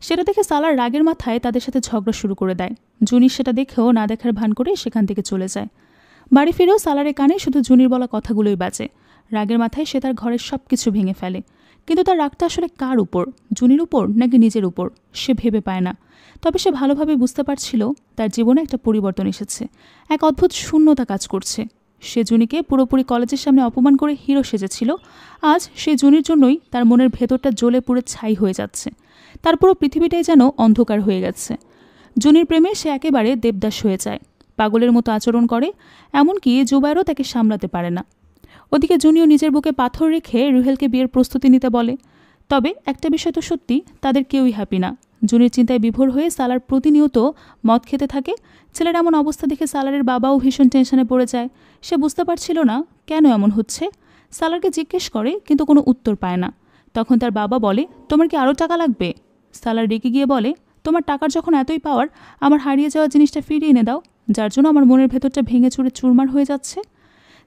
সেটা দেখে সালার রাগের মাথায় তাদের সাথে ঝগড়া শুরু করে দেয়। জুনি সেটা দেখেও না দেখার ভান করে সেখান থেকে চলে যায়। বাড়ি ফিরেও সালারের কানে শুধু জুনির বলা কথাগুলোই বাজে। রাগের মাথায় সে তার ঘরের সব কিছু ভেঙে ফেলে। কিন্তু তার রাগটা আসলে কার উপর, জুনির উপর নাকি নিজের উপর, সে ভেবে পায় না। তবে সে ভালোভাবে বুঝতে পারছিল তার জীবনে একটা পরিবর্তন এসেছে, এক অদ্ভুত শূন্যতা কাজ করছে। সে জুনিকে পুরোপুরি কলেজের সামনে অপমান করে হিরো সেজেছিল, আজ সে জুনির জন্যই তার মনের ভেতরটা জ্বলে পুড়ে ছাই হয়ে যাচ্ছে। তার পুরো পৃথিবীটাই যেন অন্ধকার হয়ে গেছে। জুনির প্রেমে সে একেবারে দেবদাস হয়ে যায়, পাগলের মতো আচরণ করে, এমনকি জুবায়েরও তাকে সামলাতে পারে না। ওদিকে জুনিও নিজের বুকে পাথর রেখে রুহেলকে বিয়ের প্রস্তুতি নিতে বলে। তবে একটা বিষয় তো সত্যি, তাদের কেউই হ্যাপি না। জুনির চিন্তায় বিভোর হয়ে সালার প্রতিনিয়ত মদ খেতে থাকে। ছেলের এমন অবস্থা দেখে সালারের বাবাও ভীষণ টেনশনে পড়ে যায়। সে বুঝতে পারছিল না কেন এমন হচ্ছে। সালারকে জিজ্ঞেস করে কিন্তু কোনো উত্তর পায় না। তখন তার বাবা বলে, তোমার কি আরও টাকা লাগবে? সালার রেগে গিয়ে বলে, তোমার টাকার যখন এতই পাওয়ার, আমার হারিয়ে যাওয়া জিনিসটা ফিরিয়ে এনে দাও, যার জন্য আমার মনের ভেতরটা ভেঙে চুরে চুরমার হয়ে যাচ্ছে।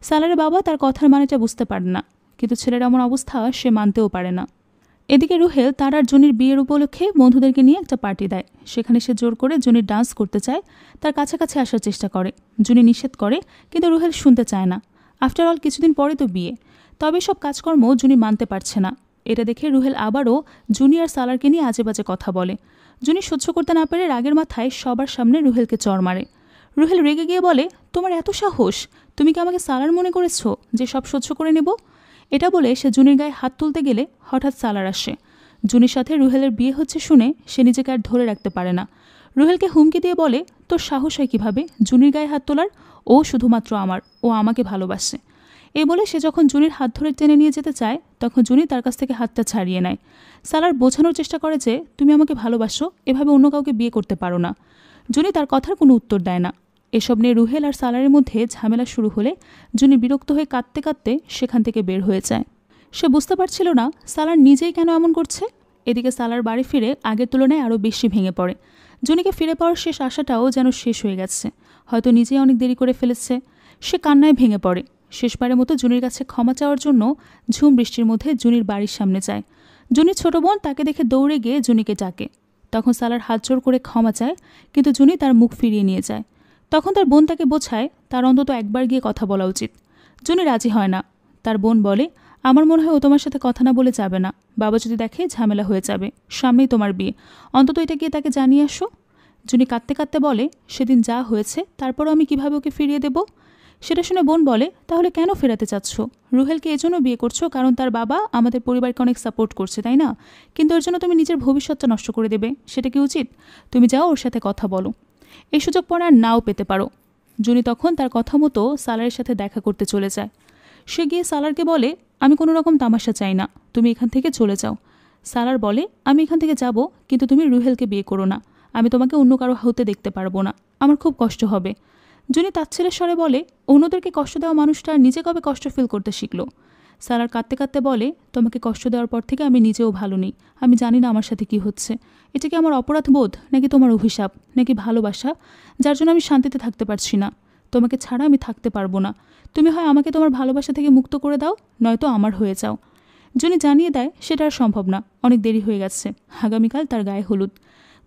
সালারের বাবা তার কথার মানেটা বুঝতে পারে না, কিন্তু ছেলের এমন অবস্থা সে মানতেও পারে না। এদিকে রুহেল তার আর জুনির বিয়ের উপলক্ষে বন্ধুদেরকে নিয়ে একটা পার্টি দেয়। সেখানে সে জোর করে জুনির ডান্স করতে চায়, তার কাছাকাছি আসার চেষ্টা করে। জুনি নিষেধ করে, কিন্তু রুহেল শুনতে চায় না। আফটার অল কিছুদিন পরে তো বিয়ে। তবে সব কাজকর্ম জুনি মানতে পারছে না। এটা দেখে রুহেল আবারও জুনি আর সালারকে নিয়ে আজে বাজে কথা বলে। জুনি সহ্য করতে না পেরে রাগের মাথায় সবার সামনে রুহেলকে চড় মারে। রুহেল রেগে গিয়ে বলে, তোমার এত সাহস, তুমি কি আমাকে সালার মনে করেছো যে সব সহ্য করে নেব? এটা বলে সে জুনির গায়ে হাত তুলতে গেলে হঠাৎ সালার আসে। জুনির সাথে রুহেলের বিয়ে হচ্ছে শুনে সে নিজেকে আর ধরে রাখতে পারে না। রুহেলকে হুমকি দিয়ে বলে, তোর সাহস হয় কীভাবে জুনির গায়ে হাত তোলার? ও শুধুমাত্র আমার, ও আমাকে ভালোবাসে। এই বলে সে যখন জুনির হাত ধরে টেনে নিয়ে যেতে চায়, তখন জুনি তার কাছ থেকে হাতটা ছাড়িয়ে নেয়। সালার বোঝানোর চেষ্টা করে যে তুমি আমাকে ভালোবাসো, এভাবে অন্য কাউকে বিয়ে করতে পারো না। জুনি তার কথার কোনো উত্তর দেয় না। এসব নিয়ে রুহেল আর সালারের মধ্যে ঝামেলা শুরু হলে জুনি বিরক্ত হয়ে কাঁদতে কাঁদতে সেখান থেকে বের হয়ে যায়। সে বুঝতে পারছিল না সালার নিজেই কেন এমন করছে। এদিকে সালার বাড়ি ফিরে আগের তুলনায় আরও বেশি ভেঙে পড়ে। জুনিকে ফিরে পাওয়ার শেষ আশাটাও যেন শেষ হয়ে গেছে, হয়তো নিজেই অনেক দেরি করে ফেলেছে। সে কান্নায় ভেঙে পড়ে। শেষবারের মতো জুনির কাছে ক্ষমা চাওয়ার জন্য ঝুম বৃষ্টির মধ্যে জুনির বাড়ির সামনে যায়। জুনির ছোট বোন তাকে দেখে দৌড়ে গিয়ে জুনিকে ডাকে। তখন সালার হাত জোর করে ক্ষমা চায়, কিন্তু জুনি তার মুখ ফিরিয়ে নিয়ে যায়। তখন তার বোন তাকে বোঝায় তার অন্তত একবার গিয়ে কথা বলা উচিত। জুনি রাজি হয় না। তার বোন বলে, আমার মনে হয় ও তোমার সাথে কথা না বলে যাবে না, বাবা যদি দেখে ঝামেলা হয়ে যাবে, সামনেই তোমার বিয়ে, অন্তত এটা গিয়ে তাকে জানিয়ে আসো। জুনি কাঁদতে কাঁদতে বলে, সেদিন যা হয়েছে তারপরও আমি কিভাবে ওকে ফিরিয়ে দেব? সেটা শুনে বোন বলে, তাহলে কেন ফেরাতে চাচ্ছ? রুহেলকে এজন্য বিয়ে করছো কারণ তার বাবা আমাদের পরিবারকে অনেক সাপোর্ট করছে, তাই না? কিন্তু ওর জন্য তুমি নিজের ভবিষ্যৎটা নষ্ট করে দেবে, সেটা কি উচিত? তুমি যাও ওর সাথে কথা বলো, এই সুযোগ পরে আর নাও পেতে পারো। জুনি তখন তার কথা মতো সালারের সাথে দেখা করতে চলে যায়। সে গিয়ে সালারকে বলে, আমি কোনো রকম তামাশা চাই না, তুমি এখান থেকে চলে যাও। সালার বলে, আমি এখান থেকে যাব, কিন্তু তুমি রুহেলকে বিয়ে করো না, আমি তোমাকে অন্য কারো হতে দেখতে পারবো না, আমার খুব কষ্ট হবে। জুনি তাচ্ছিলের স্বরে বলে, অন্যদেরকে কষ্ট দেওয়া মানুষটা নিজে কবে কষ্ট ফিল করতে শিখলো? সালার কাঁদতে কাঁদতে বলে, তোমাকে কষ্ট দেওয়ার পর থেকে আমি নিজেও ভালো নেই, আমি জানি না আমার সাথে কি হচ্ছে। এটা কি আমার অপরাধ বোধ, নাকি তোমার অভিশাপ, নাকি ভালোবাসা, যার জন্য আমি শান্তিতে থাকতে পারছি না? তোমাকে ছাড়া আমি থাকতে পারবো না। তুমি হয় আমাকে তোমার ভালোবাসা থেকে মুক্ত করে দাও, নয়তো আমার হয়ে যাও। জুনি জানিয়ে দেয় সেটা আর সম্ভব না, অনেক দেরি হয়ে গেছে, আগামীকাল তার গায়ে হলুদ।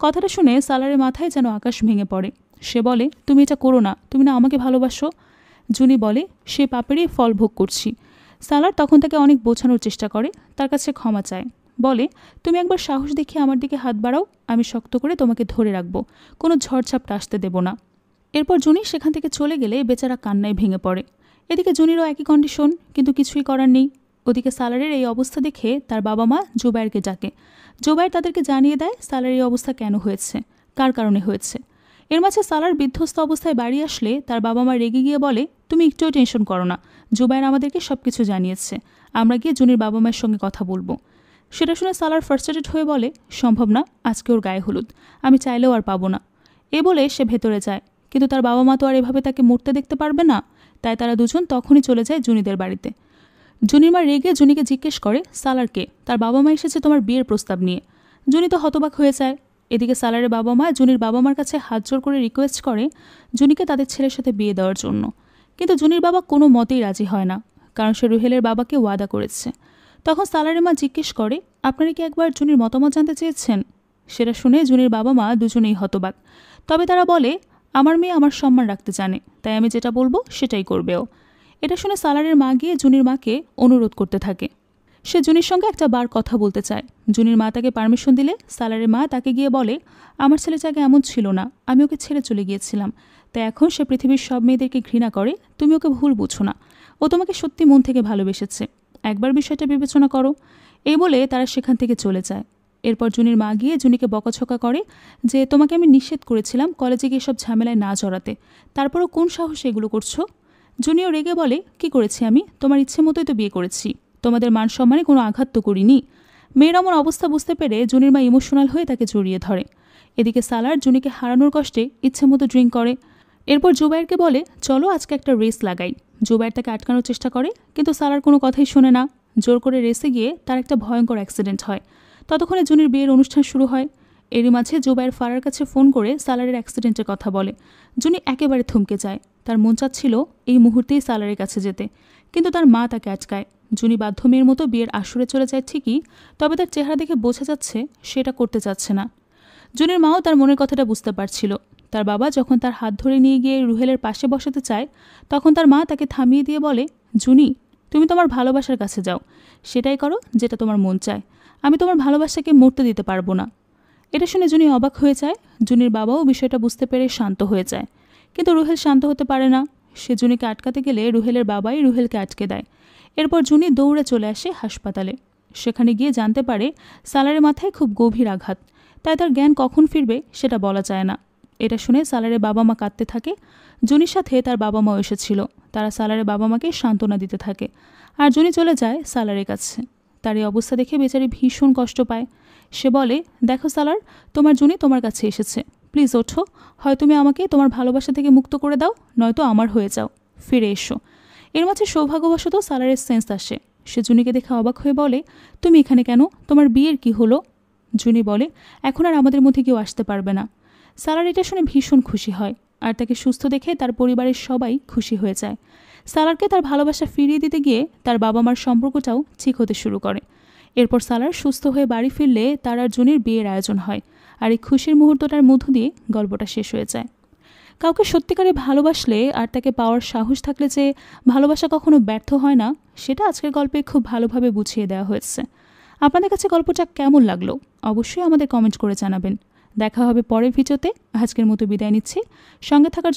কথাটা শুনে সালারের মাথায় যেন আকাশ ভেঙে পড়ে। সে বলে, তুমি এটা করো না, তুমি না আমাকে ভালোবাসো? জুনি বলে, সে পাপেরই ফল ভোগ করছি। সালার তখন তাকে অনেক বোঝানোর চেষ্টা করে, তার কাছে ক্ষমা চায়, বলে, তুমি একবার সাহস দেখিয়ে আমার দিকে হাত বাড়াও, আমি শক্ত করে তোমাকে ধরে রাখবো, কোনো ঝড়ঝাপটা আসতে দেব না। এরপর জুনি সেখান থেকে চলে গেলে বেচারা কান্নায় ভেঙে পড়ে। এদিকে জুনিরও একই কন্ডিশন, কিন্তু কিছুই করার নেই। ওদিকে সালারের এই অবস্থা দেখে তার বাবা মা জুবায়েরকে ডাকে। জুবায়ের তাদেরকে জানিয়ে দেয় সালারের এই অবস্থা কেন হয়েছে, কার কারণে হয়েছে। এর মাঝে সালার বিধ্বস্ত অবস্থায় বাড়ি আসলে তার বাবা মা রেগে গিয়ে বলে, তুমি একটুও টেনশন করো না, জুবায়ের আমাদেরকে সব কিছু জানিয়েছে, আমরা গিয়ে জুনির বাবা মায়ের সঙ্গে কথা বলবো। সেটা শুনে সালার ফার্স্ট্রেটেড হয়ে বলে, সম্ভব না, আজকে ওর গায়ে হলুদ, আমি চাইলেও আর পাবো না। এ বলে সে ভেতরে যায়, কিন্তু তার বাবা মা তো আর এভাবে তাকে মরতে দেখতে পারবে না, তাই তারা দুজন তখনই চলে যায় জুনিদের বাড়িতে। জুনির মা রেগে জুনিকে জিজ্ঞেস করে, সালারকে, তার বাবা মা এসেছে তোমার বিয়ের প্রস্তাব নিয়ে। জুনি তো হতবাক হয়ে যায়। এদিকে সালারের বাবা মা জুনির বাবা মার কাছে হাত জোর করে রিকোয়েস্ট করে জুনিকে তাদের ছেলের সাথে বিয়ে দেওয়ার জন্য, কিন্তু জুনির বাবা কোনো মতেই রাজি হয় না, কারণ সে রুহেলের বাবাকে ওয়াদা করেছে। তখন সালারের মা জিজ্ঞেস করে, আপনারা কি একবার জুনির মতামত জানতে চেয়েছেন? সেটা শুনে জুনির বাবা মা দুজনেই হতবাক। তবে তারা বলে, আমার মেয়ে আমার সম্মান রাখতে জানে, তাই আমি যেটা বলবো সেটাই করবেও। এটা শুনে সালারের মা গিয়ে জুনির মাকে অনুরোধ করতে থাকে। সে জুনির সঙ্গে একটা বার কথা বলতে চায়। জুনির মা তাকে পারমিশন দিলে সালারের মা তাকে গিয়ে বলে, আমার ছেলে জায়গা এমন ছিল না, আমি ওকে ছেড়ে চলে গিয়েছিলাম, তাই এখন সে পৃথিবীর সব মেয়েদেরকে ঘৃণা করে, তুমি ওকে ভুল বুঝো না, ও তোমাকে সত্যি মন থেকে ভালোবেসেছে, একবার বিষয়টা বিবেচনা করো। এই বলে তারা সেখান থেকে চলে যায়। এরপর জুনির মা গিয়ে জুনিকে বকাঝকা করে যে তোমাকে আমি নিষেধ করেছিলাম কলেজে গিয়ে সব ঝামেলায় না জড়াতে, তারপরও কোন সাহসে এগুলো করছো। জুনিও রেগে বলে, কি করেছি আমি, তোমার ইচ্ছে মতোই তো বিয়ে করেছি, তোমাদের মান সম্মানে কোনো আঘাত তো করিনি। মেয়ের আমার অবস্থা বুঝতে পেরে জুনির মা ইমোশনাল হয়ে তাকে জড়িয়ে ধরে। এদিকে সালার জুনিকে হারানোর কষ্টে ইচ্ছে মতো ড্রিঙ্ক করে। এরপর জুবাইরকে বলে, চলো আজকে একটা রেস লাগাই। জুবাইর তাকে আটকানোর চেষ্টা করে, কিন্তু সালার কোনো কথাই শোনে না। জোর করে রেসে গিয়ে তার একটা ভয়ঙ্কর অ্যাক্সিডেন্ট হয়। ততক্ষণে জুনির বিয়ের অনুষ্ঠান শুরু হয়। এরই মাঝে জুবাইর ফারার কাছে ফোন করে সালারের অ্যাক্সিডেন্টের কথা বলে। জুনি একেবারে থমকে যায়। তার মন চাচ্ছিল এই মুহূর্তেই সালারের কাছে যেতে, কিন্তু তার মা তাকে আটকায়। জুনি বাধ্য মেয়ের মতো বিয়ের আসরে চলে যায় ঠিকই, তবে তার চেহারা দেখে বোঝা যাচ্ছে সেটা করতে চাচ্ছে না। জুনির মাও তার মনের কথাটা বুঝতে পারছিল। তার বাবা যখন তার হাত ধরে নিয়ে গিয়ে রুহেলের পাশে বসাতে চায়, তখন তার মা তাকে থামিয়ে দিয়ে বলে, জুনি, তুমি তোমার ভালোবাসার কাছে যাও, সেটাই করো যেটা তোমার মন চায়, আমি তোমার ভালোবাসাকে মরতে দিতে পারবো না। এটা শুনে জুনি অবাক হয়ে যায়। জুনির বাবাও বিষয়টা বুঝতে পেরে শান্ত হয়ে যায়, কিন্তু রুহেল শান্ত হতে পারে না। সে জুনিকে আটকাতে গেলে রুহেলের বাবাই রুহেলকে আটকে দেয়। এরপর জুনি দৌড়ে চলে আসে হাসপাতালে। সেখানে গিয়ে জানতে পারে সালারের মাথায় খুব গভীর আঘাত, তাই তার জ্ঞান কখন ফিরবে সেটা বলা যায় না। এটা শুনে সালারের বাবা মা কাঁদতে থাকে। জুনির সাথে তার বাবা মাও এসেছিল। তারা সালারের বাবা মাকে সান্ত্বনা দিতে থাকে, আর জুনি চলে যায় সালারের কাছে। তার এই অবস্থা দেখে বেচারি ভীষণ কষ্ট পায়। সে বলে, দেখো সালার, তোমার জুনি তোমার কাছে এসেছে, প্লিজ ওঠো, হয় তুমি আমাকে তোমার ভালোবাসা থেকে মুক্ত করে দাও, নয়তো আমার হয়ে যাও, ফিরে এসো। এর মাঝে সৌভাগ্যবশত সালারের সেন্স আসে। সে জুনিকে দেখে অবাক হয়ে বলে, তুমি এখানে কেন, তোমার বিয়ের কি হলো? জুনি বলে, এখন আর আমাদের মধ্যে কেউ আসতে পারবে না। সালার এটা শুনে ভীষণ খুশি হয়, আর তাকে সুস্থ দেখে তার পরিবারের সবাই খুশি হয়ে যায়। সালারকে তার ভালোবাসা ফিরিয়ে দিতে গিয়ে তার বাবা মার সম্পর্কটাও ঠিক হতে শুরু করে। এরপর সালার সুস্থ হয়ে বাড়ি ফিরলে তার আর জুনির বিয়ের আয়োজন হয়, আর এই খুশির মুহূর্তটার মধ্য দিয়ে গল্পটা শেষ হয়ে যায়। কাউকে সত্যিকারে ভালোবাসলে আর তাকে পাওয়ার সাহস থাকলে যে ভালোবাসা কখনো ব্যর্থ হয় না, সেটা আজকের গল্পে খুব ভালোভাবে বুঝিয়ে দেওয়া হয়েছে। আপনাদের কাছে গল্পটা কেমন লাগলো অবশ্যই আমাদের কমেন্ট করে জানাবেন। দেখা হবে পরের ভিডিওতে। আজকের মতো বিদায় নিচ্ছি। সঙ্গে থাকার